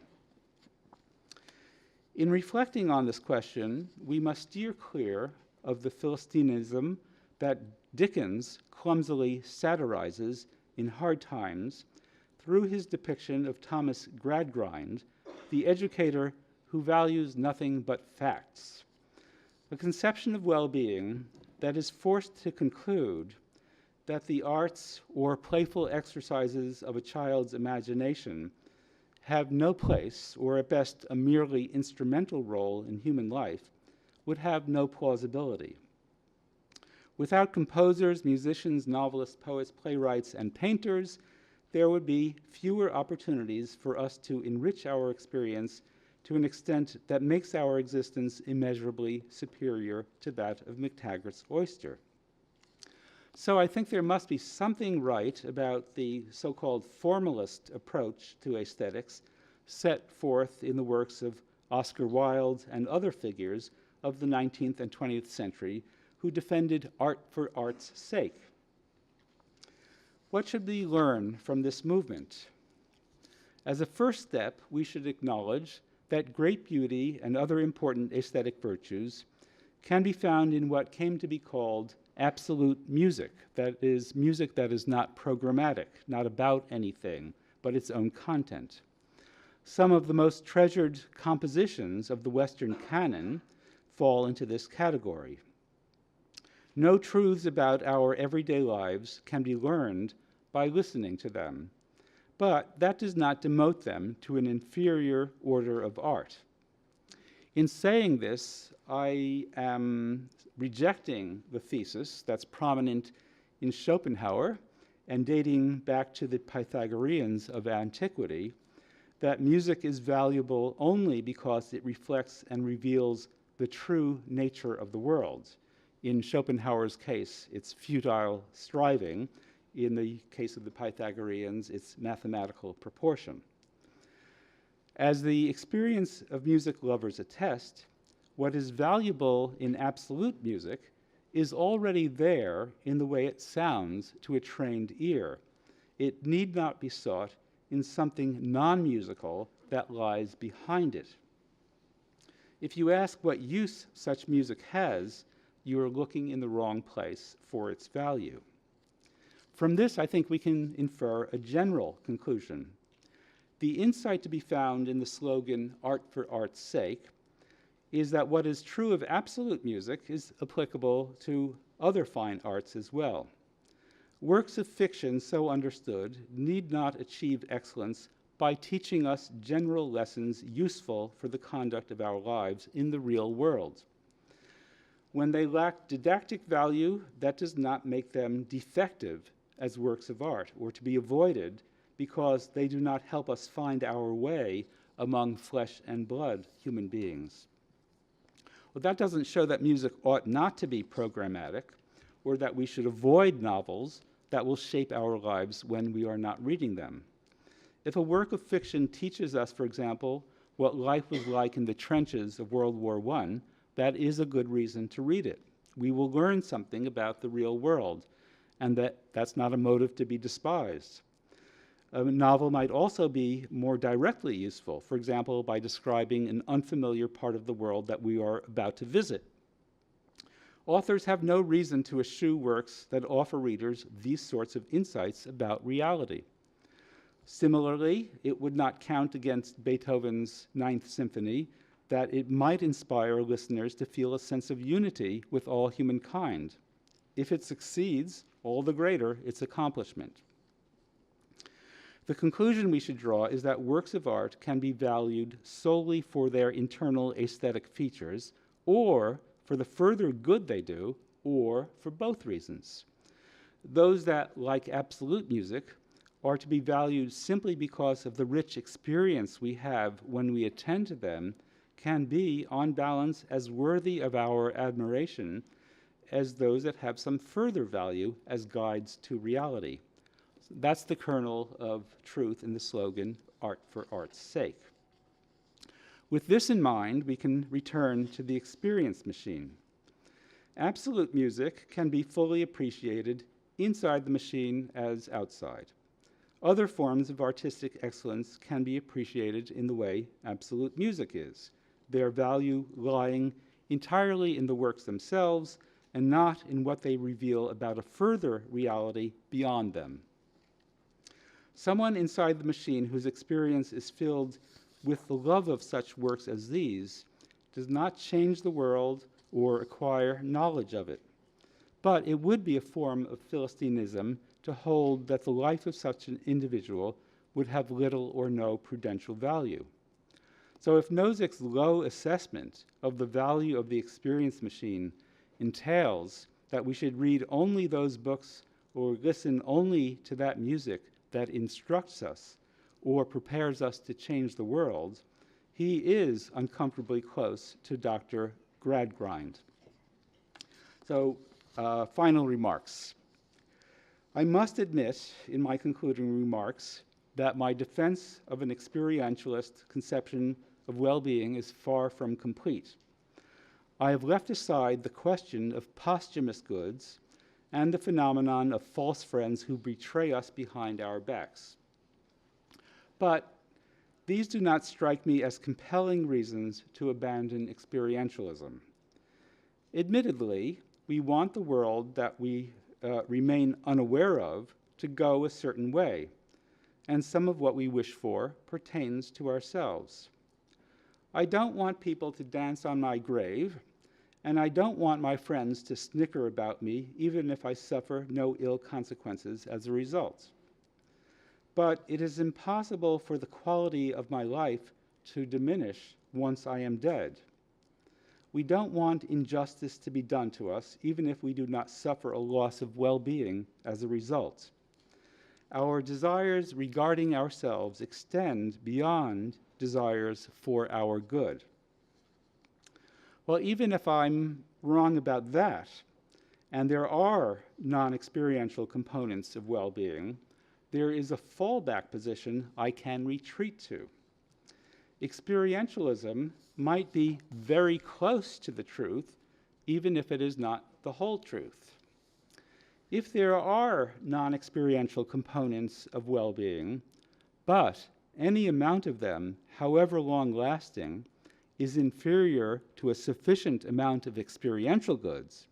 In reflecting on this question, we must steer clear of the Philistinism that Dickens clumsily satirizes in Hard Times through his depiction of Thomas Gradgrind, the educator who values nothing but facts. A conception of well-being that is forced to conclude that the arts or playful exercises of a child's imagination have no place, or at best a merely instrumental role in human life, would have no plausibility. Without composers, musicians, novelists, poets, playwrights, and painters, there would be fewer opportunities for us to enrich our experience to an extent that makes our existence immeasurably superior to that of McTaggart's oyster. So I think there must be something right about the so-called formalist approach to aesthetics set forth in the works of Oscar Wilde and other figures of the 19th and 20th century who defended art for art's sake. What should we learn from this movement? As a first step, we should acknowledge that great beauty and other important aesthetic virtues can be found in what came to be called absolute music, that is, music that is not programmatic, not about anything, but its own content. Some of the most treasured compositions of the Western canon fall into this category. No truths about our everyday lives can be learned by listening to them, but that does not demote them to an inferior order of art. In saying this, I am rejecting the thesis that's prominent in Schopenhauer and dating back to the Pythagoreans of antiquity, that music is valuable only because it reflects and reveals the true nature of the world. In Schopenhauer's case, it's futile striving. In the case of the Pythagoreans, it's mathematical proportion. As the experience of music lovers attest, what is valuable in absolute music is already there in the way it sounds to a trained ear. It need not be sought in something non-musical that lies behind it. If you ask what use such music has, you are looking in the wrong place for its value. From this, I think we can infer a general conclusion. The insight to be found in the slogan, "Art for art's sake," is that what is true of absolute music is applicable to other fine arts as well. Works of fiction so understood need not achieve excellence by teaching us general lessons useful for the conduct of our lives in the real world. When they lack didactic value, that does not make them defective as works of art or to be avoided because they do not help us find our way among flesh and blood human beings. Well, that doesn't show that music ought not to be programmatic or that we should avoid novels that will shape our lives when we are not reading them. If a work of fiction teaches us, for example, what life was like in the trenches of World War I, that is a good reason to read it. We will learn something about the real world, and that's not a motive to be despised. A novel might also be more directly useful, for example, by describing an unfamiliar part of the world that we are about to visit. Authors have no reason to eschew works that offer readers these sorts of insights about reality. Similarly, it would not count against Beethoven's Ninth Symphony that it might inspire listeners to feel a sense of unity with all humankind. If it succeeds, all the greater its accomplishment. The conclusion we should draw is that works of art can be valued solely for their internal aesthetic features, or for the further good they do, or for both reasons. Those that, like absolute music, are to be valued simply because of the rich experience we have when we attend to them can be, on balance, as worthy of our admiration as those that have some further value as guides to reality. That's the kernel of truth in the slogan, "Art for art's sake." With this in mind, we can return to the experience machine. Absolute music can be fully appreciated inside the machine as outside. Other forms of artistic excellence can be appreciated in the way absolute music is, their value lying entirely in the works themselves and not in what they reveal about a further reality beyond them. Someone inside the machine whose experience is filled with the love of such works as these does not change the world or acquire knowledge of it. But it would be a form of Philistinism to hold that the life of such an individual would have little or no prudential value. So if Nozick's low assessment of the value of the experience machine entails that we should read only those books or listen only to that music that instructs us or prepares us to change the world, he is uncomfortably close to Dr. Gradgrind. So, final remarks. I must admit in my concluding remarks that my defense of an experientialist conception of well-being is far from complete. I have left aside the question of posthumous goods and the phenomenon of false friends who betray us behind our backs. But these do not strike me as compelling reasons to abandon experientialism. Admittedly, we want the world that we remain unaware of to go a certain way, and some of what we wish for pertains to ourselves. I don't want people to dance on my grave, and I don't want my friends to snicker about me, even if I suffer no ill consequences as a result. But it is impossible for the quality of my life to diminish once I am dead. We don't want injustice to be done to us, even if we do not suffer a loss of well-being as a result. Our desires regarding ourselves extend beyond desires for our good. Well, even if I'm wrong about that, and there are non-experiential components of well-being, there is a fallback position I can retreat to. Experientialism might be very close to the truth, even if it is not the whole truth. If there are non-experiential components of well-being, but any amount of them, however long-lasting, is inferior to a sufficient amount of experiential goods,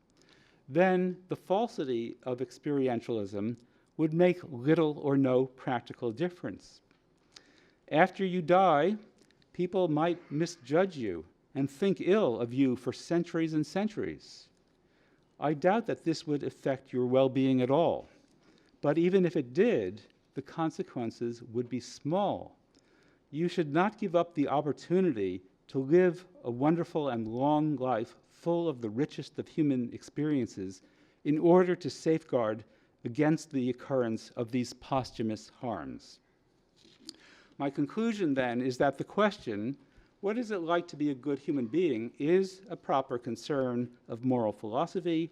then the falsity of experientialism would make little or no practical difference. After you die, people might misjudge you and think ill of you for centuries and centuries. I doubt that this would affect your well-being at all, but even if it did, the consequences would be small. You should not give up the opportunity to live a wonderful and long life full of the richest of human experiences in order to safeguard against the occurrence of these posthumous harms. My conclusion then is that the question, what is it like to be a good human being, is a proper concern of moral philosophy,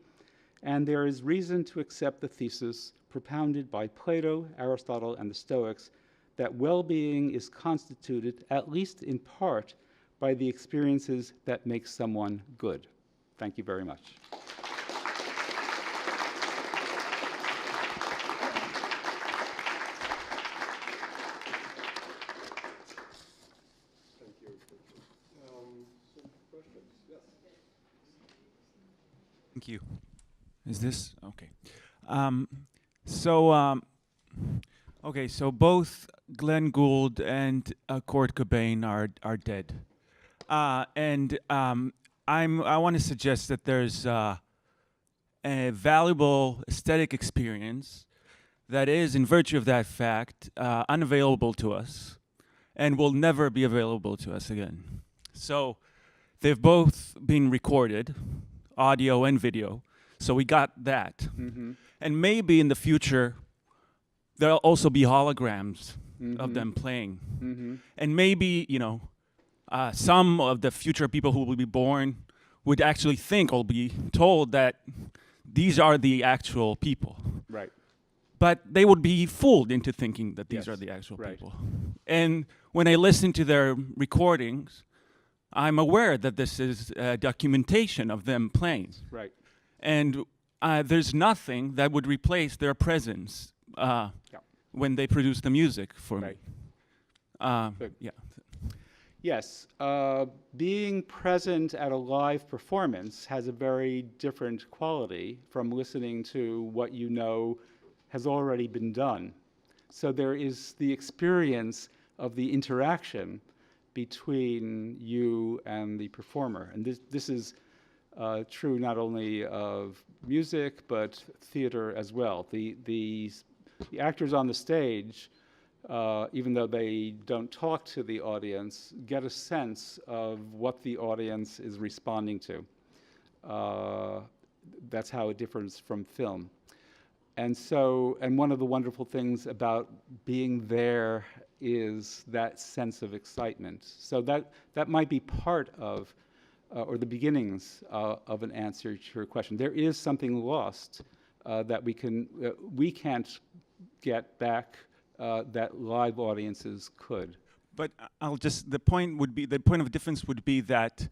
and there is reason to accept the thesis propounded by Plato, Aristotle, and the Stoics that well-being is constituted, at least in part, by the experiences that make someone good. Thank you very much. Thank you. Is this okay? So both Glenn Gould and Kurt Cobain are dead, and I want to suggest that there's a valuable aesthetic experience that is, in virtue of that fact, unavailable to us, and will never be available to us again. So they've both been recorded, audio and video. So we got that. Mm-hmm. And maybe in the future, there'll also be holograms Mm-hmm. of them playing. Mm-hmm. And maybe, some of the future people who will be born would actually think or be told that these are the actual people. Right. But they would be fooled into thinking that these Yes. are the actual Right. people. And when I listen to their recordings, I'm aware that this is a documentation of them playing. Right. And there's nothing that would replace their presence when they produce the music for Right. me. Good. Yeah. Yes, being present at a live performance has a very different quality from listening to what you know has already been done. So there is the experience of the interaction between you and the performer. And this is true not only of music, but theater as well. The actors on the stage, even though they don't talk to the audience, get a sense of what the audience is responding to. That's how it differs from film. And one of the wonderful things about being there is that sense of excitement. So that might be part of, or the beginnings of an answer to your question. There is something lost that we can't get back that live audiences could. But the point of difference would be that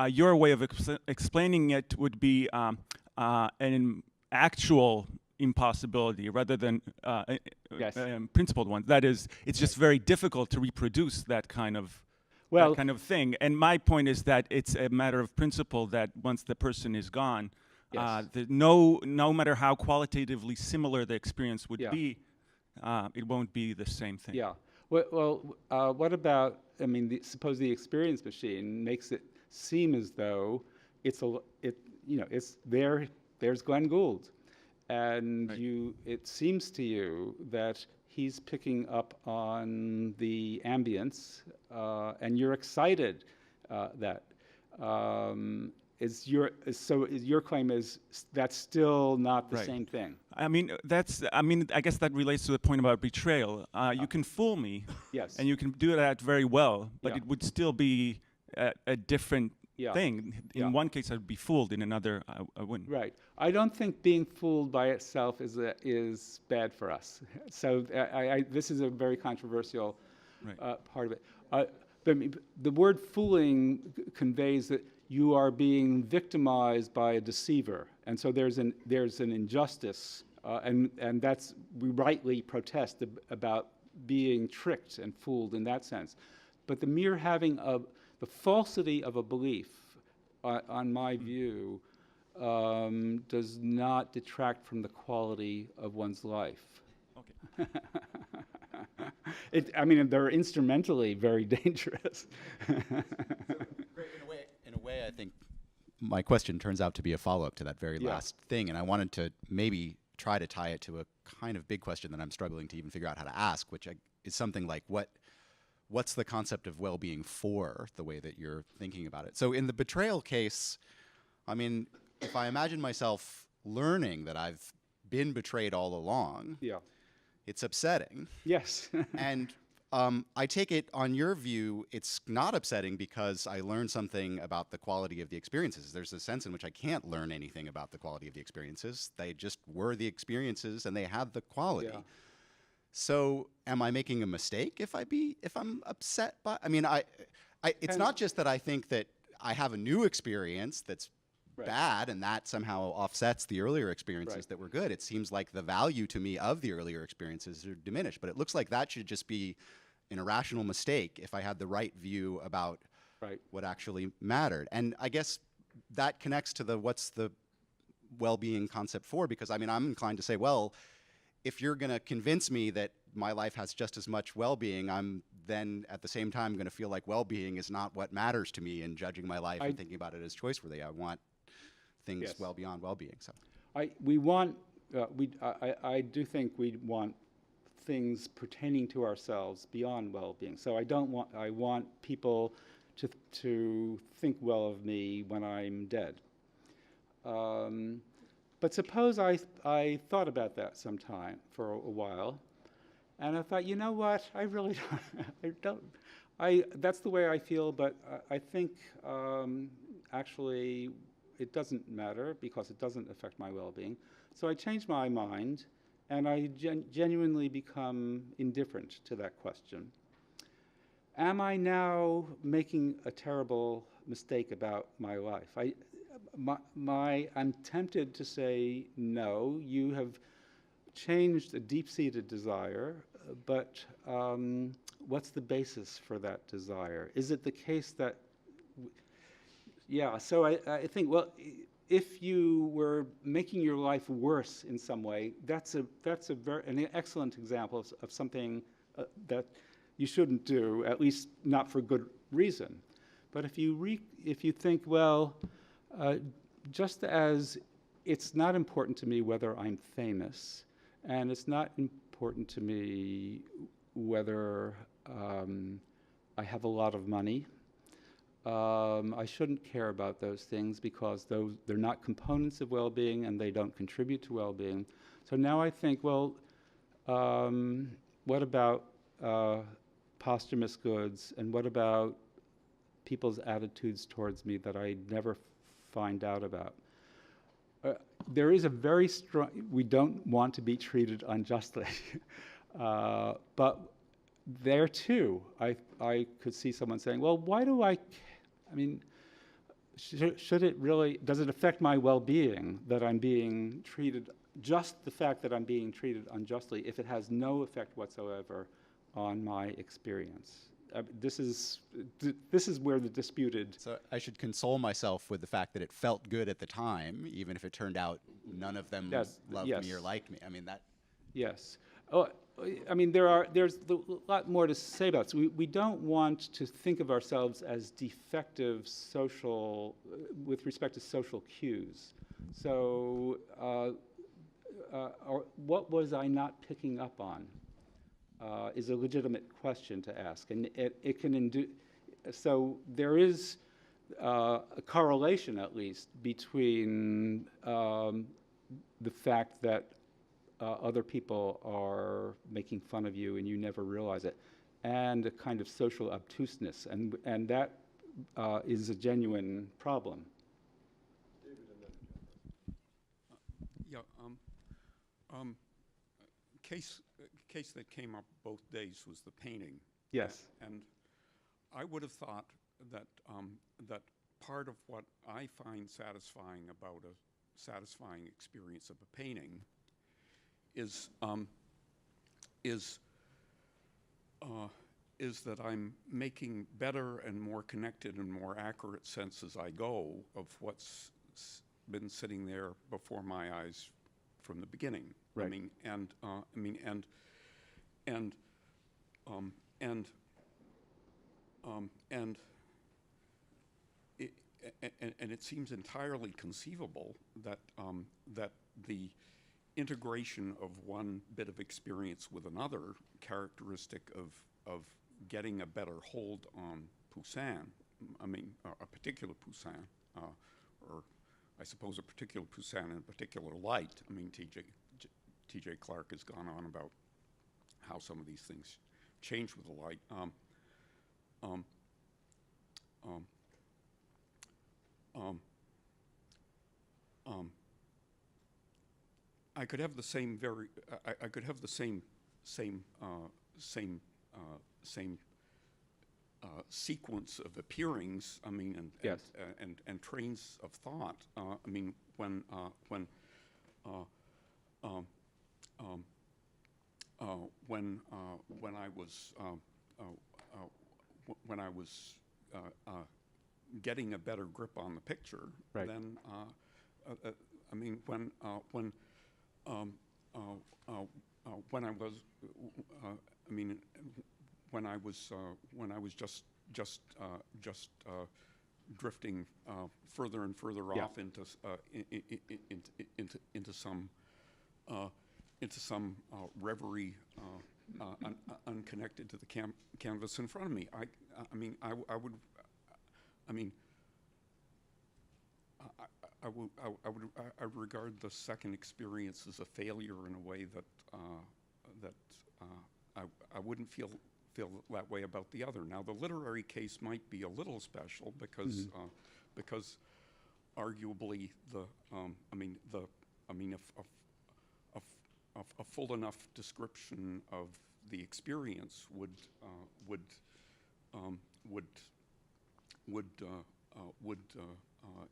your way of explaining it would be an actual impossibility rather than Yes. Principled one. That is, it's just very difficult to reproduce that kind of thing. And my point is that it's a matter of principle that once the person is gone, Yes. no matter how qualitatively similar the experience would Yeah. be, it won't be the same thing. Yeah. Well, what about, suppose the experience machine makes it seem as though it's there's Glenn Gould. And Right. it seems to you that he's picking up on the ambience, and you're excited that. Your claim is that's still not the Right. same thing. I guess that relates to the point about betrayal. You can fool me, Yes. and you can do that very well, but Yeah. it would still be a different Yeah. thing. In Yeah. one case, I'd be fooled. In another, I wouldn't. Right. I don't think being fooled by itself is bad for us. So this is a very controversial Right. part of it. The word fooling conveys that you are being victimized by a deceiver, and so there's an injustice, and we rightly protest about being tricked and fooled in that sense. But the mere having the falsity of a belief, on my view, does not detract from the quality of one's life. Okay. I mean, they're instrumentally very dangerous. In a way, I think my question turns out to be a follow-up to that very Yeah. last thing, and I wanted to maybe try to tie it to a kind of big question that I'm struggling to even figure out how to ask, which is something like what's the concept of well-being for, the way that you're thinking about it. So in the betrayal case, I mean, if I imagine myself learning that I've been betrayed all along, Yeah. it's upsetting. Yes. And I take it, on your view, it's not upsetting because I learned something about the quality of the experiences. There's a sense in which I can't learn anything about the quality of the experiences. They just were the experiences and they had the quality. Yeah. So am I making a mistake if I'm upset by, I mean, it's And- not just that I think that I have a new experience that's Right. bad and that somehow offsets the earlier experiences Right. that were good. It seems like the value to me of the earlier experiences are diminished, but it looks like that should just be an irrational mistake if I had the right view about Right. what actually mattered. And I guess that connects to what's the well-being concept for, because I mean, I'm inclined to say, well, if you're going to convince me that my life has just as much well-being, I'm then at the same time going to feel like well-being is not what matters to me in judging my life and thinking about it as choice-worthy. I want things Yes. well beyond well-being. So I do think we want things pertaining to ourselves beyond well-being. So I want people to think well of me when I'm dead. But suppose I thought about that sometime for a while, and I thought, you know what, I really that's the way I feel, but I think actually it doesn't matter because it doesn't affect my well-being. So I changed my mind, and I genuinely become indifferent to that question. Am I now making a terrible mistake about my life? I'm tempted to say no. You have changed a deep-seated desire, but what's the basis for that desire? Is it the case that yeah, so I think, well, if you were making your life worse in some way, that's an excellent example of something that you shouldn't do, at least not for good reason. But if you think, well, just as it's not important to me whether I'm famous, and it's not important to me whether I have a lot of money, I shouldn't care about those things because they're not components of well-being and they don't contribute to well-being. So now I think, well, what about posthumous goods, and what about people's attitudes towards me that I never find out about? There is a very strong, we don't want to be treated unjustly, but there too, I could see someone saying, well, why do I mean, should it really, does it affect my well-being that I'm being treated, just the fact that I'm being treated unjustly, if it has no effect whatsoever on my experience? This is where the disputed. So I should console myself with the fact that it felt good at the time, even if it turned out none of them loved me or liked me. I mean, that. Yes. Oh, I mean, there's a lot more to say about this. We don't want to think of ourselves as defective with respect to social cues. So what was I not picking up on is a legitimate question to ask. And it can so there is a correlation, at least, between the fact that other people are making fun of you and you never realize it, and a kind of social obtuseness, and that is a genuine problem. Yeah, case that came up both days was the painting. Yes. And I would have thought that that part of what I find satisfying about a satisfying experience of a painting is is that I'm making better and more connected and more accurate sense as I go of what's been sitting there before my eyes from the beginning. Right. I mean, and and it seems entirely conceivable that that the integration of one bit of experience with another, characteristic of getting a better hold on Poussin, I mean, a particular Poussin, or I suppose a particular Poussin in a particular light. I mean, T.J. Clark has gone on about how some of these things change with the light. I could have the same I could have the same sequence of appearings. I mean, Yes. and trains of thought. I mean, when I was getting a better grip on the picture, Right. then I mean, when I was, I mean, when I was just drifting further and further Yeah. off into some reverie, unconnected to the canvas in front of me. I would regard the second experience as a failure in a way that I wouldn't feel that way about the other. Now, the literary case might be a little special because because arguably a full enough description of the experience would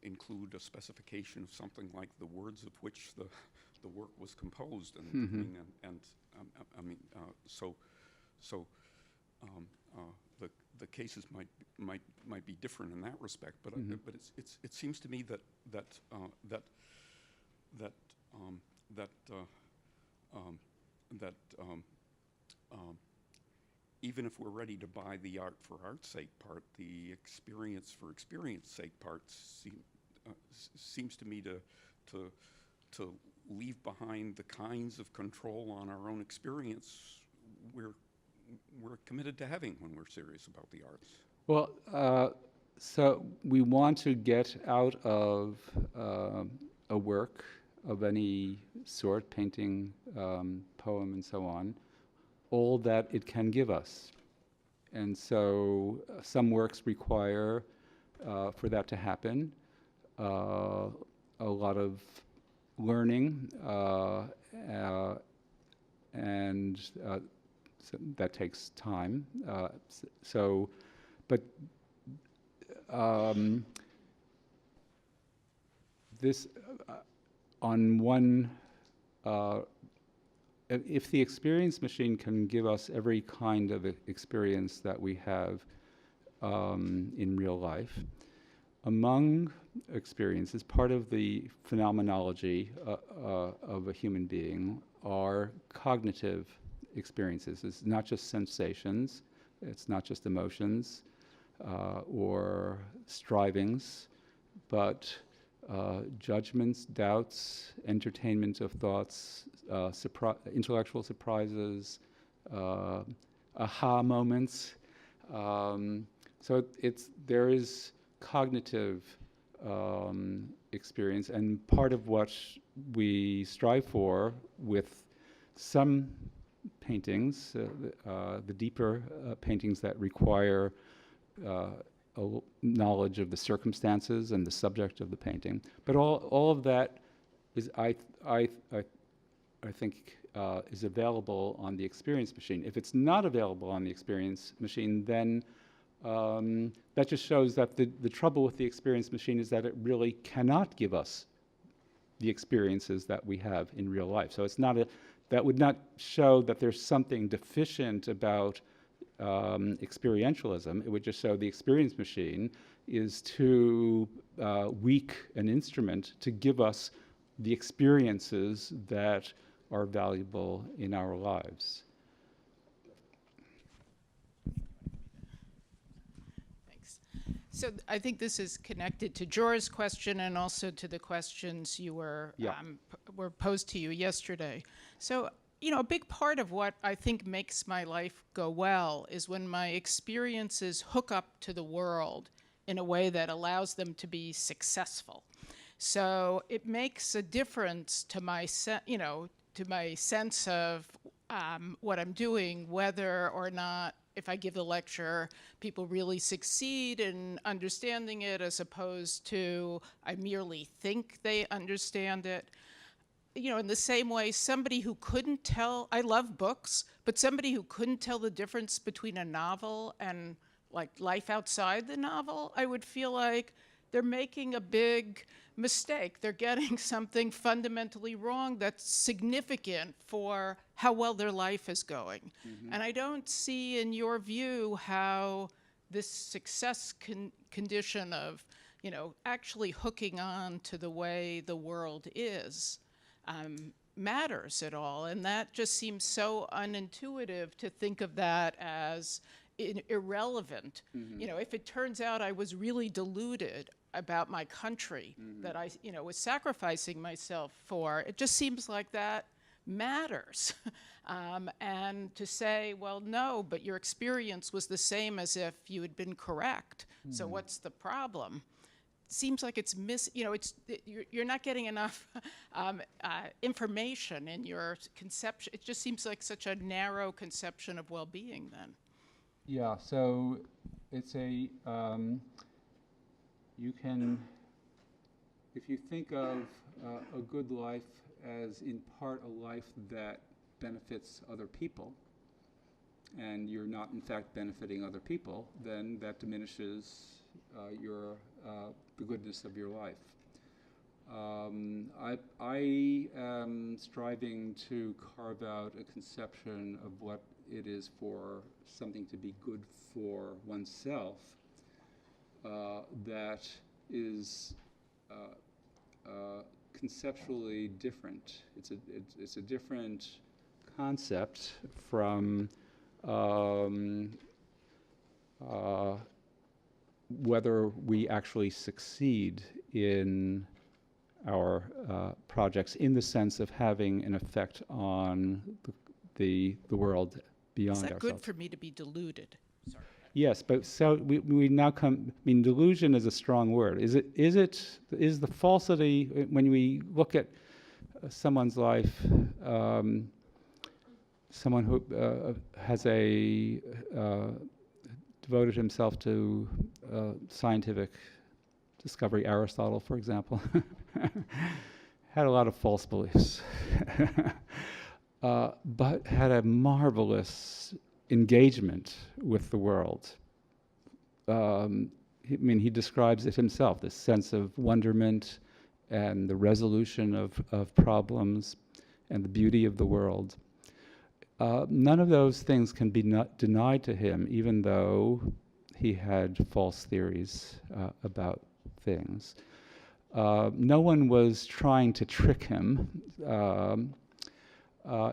include a specification of something like the words of which the work was composed, and the cases might be different in that respect, but it seems to me that even if we're ready to buy the art for art's sake part, the experience for experience sake part seems to me to leave behind the kinds of control on our own experience we're committed to having when we're serious about the arts. Well, so we want to get out of a work of any sort, painting, poem, and so on, all that it can give us. And so some works require, for that to happen, a lot of learning, and so that takes time. This, on one, if the experience machine can give us every kind of experience that we have in real life, among experiences, part of the phenomenology of a human being are cognitive experiences. It's not just sensations, it's not just emotions or strivings, but judgments, doubts, entertainment of thoughts, intellectual surprises, aha moments. So there is cognitive experience, and part of what we strive for with some paintings, the deeper paintings that require a knowledge of the circumstances and the subject of the painting, but all of that is, I think, is available on the experience machine. If it's not available on the experience machine, then that just shows that the trouble with the experience machine is that it really cannot give us the experiences that we have in real life. So it's not that would not show that there's something deficient about experientialism. It would just show the experience machine is too weak an instrument to give us the experiences that are valuable in our lives. Thanks. So I think this is connected to Jorah's question and also to the questions you were posed to you yesterday. So, you know, a big part of what I think makes my life go well is when my experiences hook up to the world in a way that allows them to be successful. So it makes a difference to my, to my sense of what I'm doing, whether or not, if I give the lecture, people really succeed in understanding it, as opposed to I merely think they understand it. You know, in the same way, somebody who couldn't tell, I love books, but somebody who couldn't tell the difference between a novel and like life outside the novel, I would feel like they're making a big mistake. They're getting something fundamentally wrong that's significant for how well their life is going. And I don't see in your view how this success condition of, you know, actually hooking on to the way the world is matters at all. And that just seems so unintuitive to think of that as irrelevant. You know, if it turns out I was really deluded about my country, that I, you know, was sacrificing myself for, it just seems like that matters. And to say, well, no, but your experience was the same as if you had been correct. So what's the problem? Seems like it's you're not getting enough information in your conception. It just seems like such a narrow conception of well-being then. Yeah, so it's a, you can, if you think of a good life as in part a life that benefits other people, and you're not in fact benefiting other people, then that diminishes the goodness of your life. I am striving to carve out a conception of what it is for something to be good for oneself that is conceptually different. It's a different concept from whether we actually succeed in our projects in the sense of having an effect on the world beyond ourselves. Is that good for me to be deluded? Sorry. Yes, but so we now come, I mean, delusion is a strong word. Is the falsity, when we look at someone's life, someone who has devoted himself to scientific discovery, Aristotle, for example, had a lot of false beliefs, but had a marvelous engagement with the world. He describes it himself, this sense of wonderment and the resolution of problems and the beauty of the world. None of those things can be denied to him, even though he had false theories about things. No one was trying to trick him.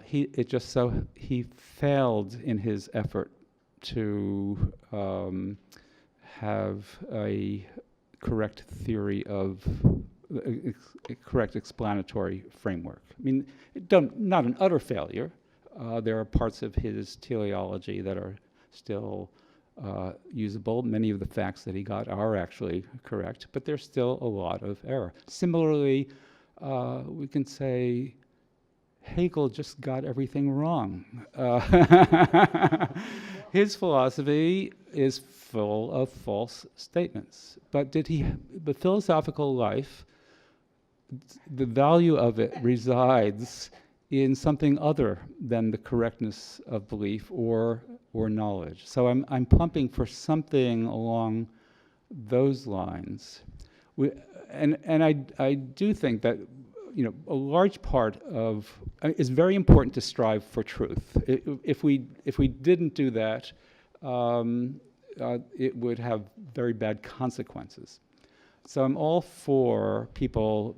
He failed in his effort to have a correct theory of a correct explanatory framework. I mean, not an utter failure. There are parts of his teleology that are still usable. Many of the facts that he got are actually correct, but there's still a lot of error. Similarly, we can say Hegel just got everything wrong. His philosophy is full of false statements. But the philosophical life, the value of it resides in something other than the correctness of belief or knowledge. So I'm pumping for something along those lines. I do think that, you know, a large part of it's very important to strive for truth. If we didn't do that, it would have very bad consequences. So I'm all for people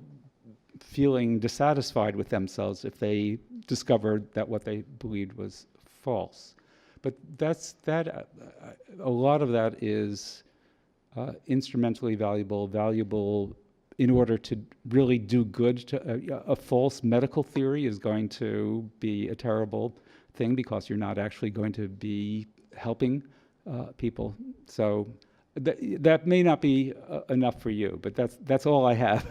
feeling dissatisfied with themselves if they discovered that what they believed was false. But a lot of that is instrumentally valuable in order to really do good. A false medical theory is going to be a terrible thing because you're not actually going to be helping people. So that may not be enough for you, but that's all I have.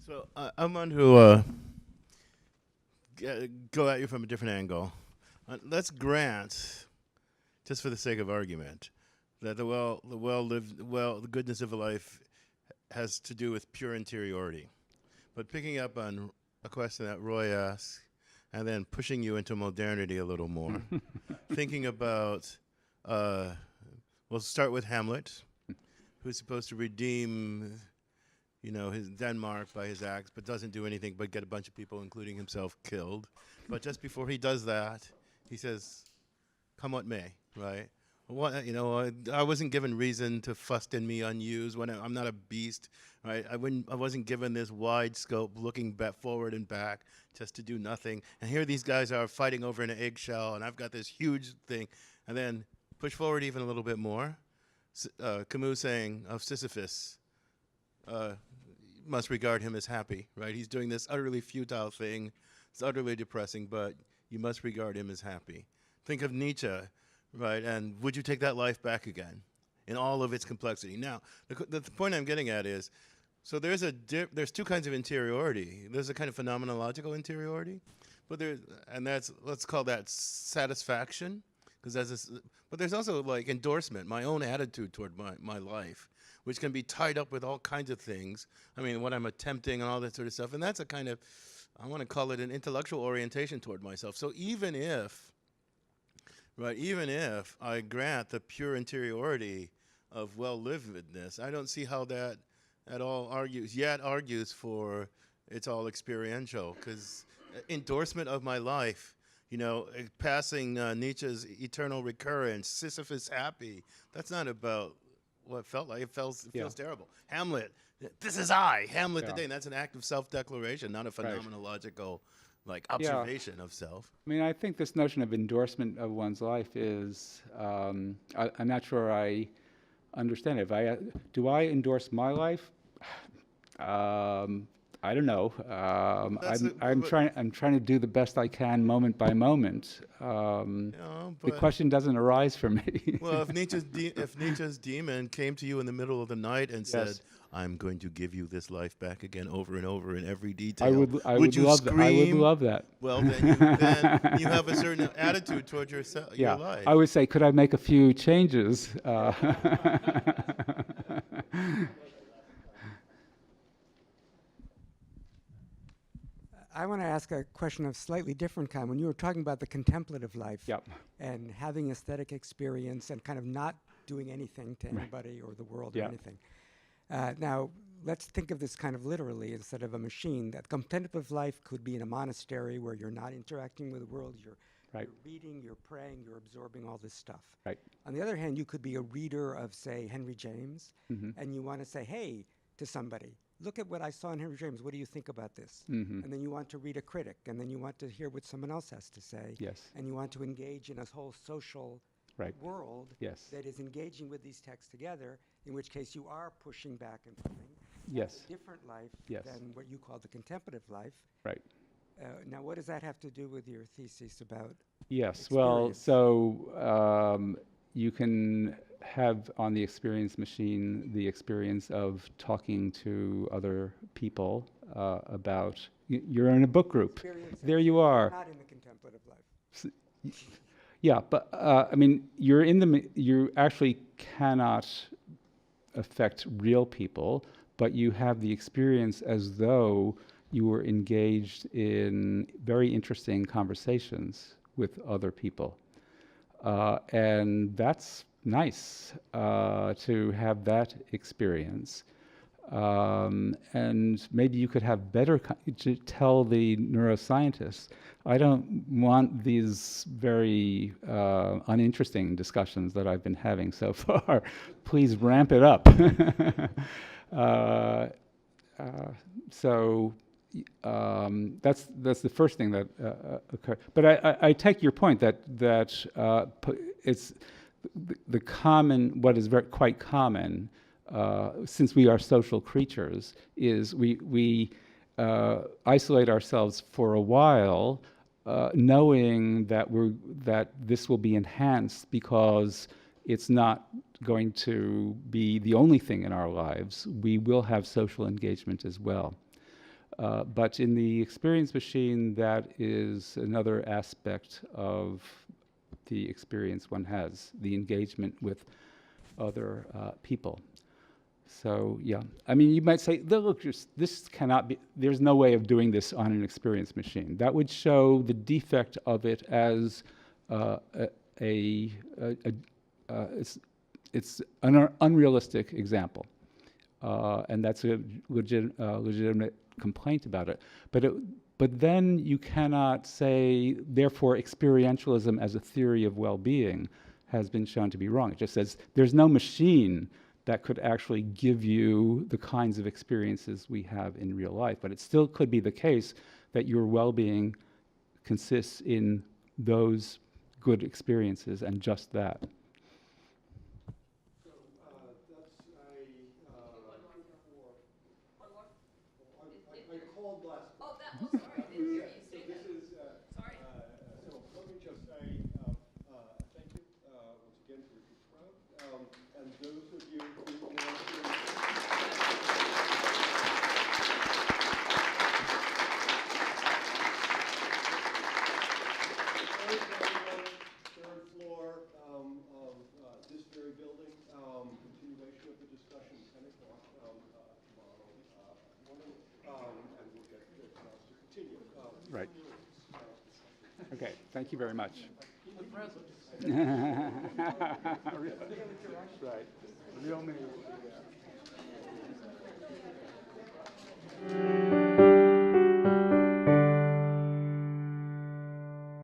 So I want to go at you from a different angle. Let's grant, just for the sake of argument, that the goodness of a life has to do with pure interiority. But picking up on a question that Roy asked, and then pushing you into modernity a little more, thinking about, we'll start with Hamlet, who's supposed to redeem, his Denmark by his acts, but doesn't do anything but get a bunch of people, including himself, killed. But just before he does that, he says, "Come what may," right? I wasn't given reason to fuss in me unused when I'm not a beast, right? I wasn't given this wide scope, looking back, forward and back, just to do nothing. And here these guys are fighting over an eggshell, and I've got this huge thing. And then push forward even a little bit more. Camus saying of Sisyphus, must regard him as happy, right? He's doing this utterly futile thing. It's utterly depressing, but you must regard him as happy. Think of Nietzsche, right? And would you take that life back again in all of its complexity? Now, the point I'm getting at is, so there's two kinds of interiority. There's a kind of phenomenological interiority, but let's call that satisfaction, but there's also like endorsement, my own attitude toward my life, which can be tied up with all kinds of things. I mean, what I'm attempting and all that sort of stuff, and that's a kind of, I want to call it an intellectual orientation toward myself. So even if I grant the pure interiority of well-livedness, I don't see how that at all argues for it's all experiential, because endorsement of my life, passing Nietzsche's eternal recurrence, Sisyphus happy, that's not about what it felt like. It feels terrible. Hamlet, this is Hamlet today, and that's an act of self-declaration, not a phenomenological observation of self. I mean, I think this notion of endorsement of one's life is, I'm not sure I understand it. Do I endorse my life? I don't know. I'm trying to do the best I can, moment by moment. The question doesn't arise for me. Well, if Nietzsche's demon came to you in the middle of the night and said, "I'm going to give you this life back again, over and over in every detail," I would love that. Well, then you have a certain attitude toward your life. I would say, could I make a few changes? I want to ask a question of slightly different kind. When you were talking about the contemplative life and having aesthetic experience and kind of not doing anything to anybody or the world or anything. Now, let's think of this kind of literally instead of a machine. That contemplative life could be in a monastery where you're not interacting with the world. You're reading, you're praying, you're absorbing all this stuff. Right. On the other hand, you could be a reader of, say, Henry James, and you want to say, hey, to somebody, look at what I saw in Henry James. What do you think about this? And then you want to read a critic, and then you want to hear what someone else has to say. Yes. And you want to engage in a whole social world that is engaging with these texts together, in which case you are pushing back and forth. Yes. A different life than what you call the contemplative life. Right. Now, what does that have to do with your thesis about Yes. experience? Well, so you can have on the experience machine the experience of talking to other people about, you're in a book group. There you are. Not in the contemplative life. Yeah, but I mean, you actually cannot affect real people, but you have the experience as though you were engaged in very interesting conversations with other people. And that's nice to have that experience. And maybe you could have better to tell the neuroscientists, I don't want these very uninteresting discussions that I've been having so far. Please ramp it up. So that's the first thing that occurred. But I take your point that it's the common, what is quite common, since we are social creatures, is we isolate ourselves for a while, knowing that this will be enhanced because it's not going to be the only thing in our lives. We will have social engagement as well. But in the experience machine, that is another aspect of the experience one has, the engagement with other people. So yeah, I mean, you might say, look, this cannot be, there's no way of doing this on an experience machine. That would show the defect of it as it's an unrealistic example. And that's a legitimate complaint about it. But then you cannot say, therefore, experientialism as a theory of well-being has been shown to be wrong. It just says there's no machine that could actually give you the kinds of experiences we have in real life. But it still could be the case that your well-being consists in those good experiences and just that. Right. Okay, thank you very much. Right. Real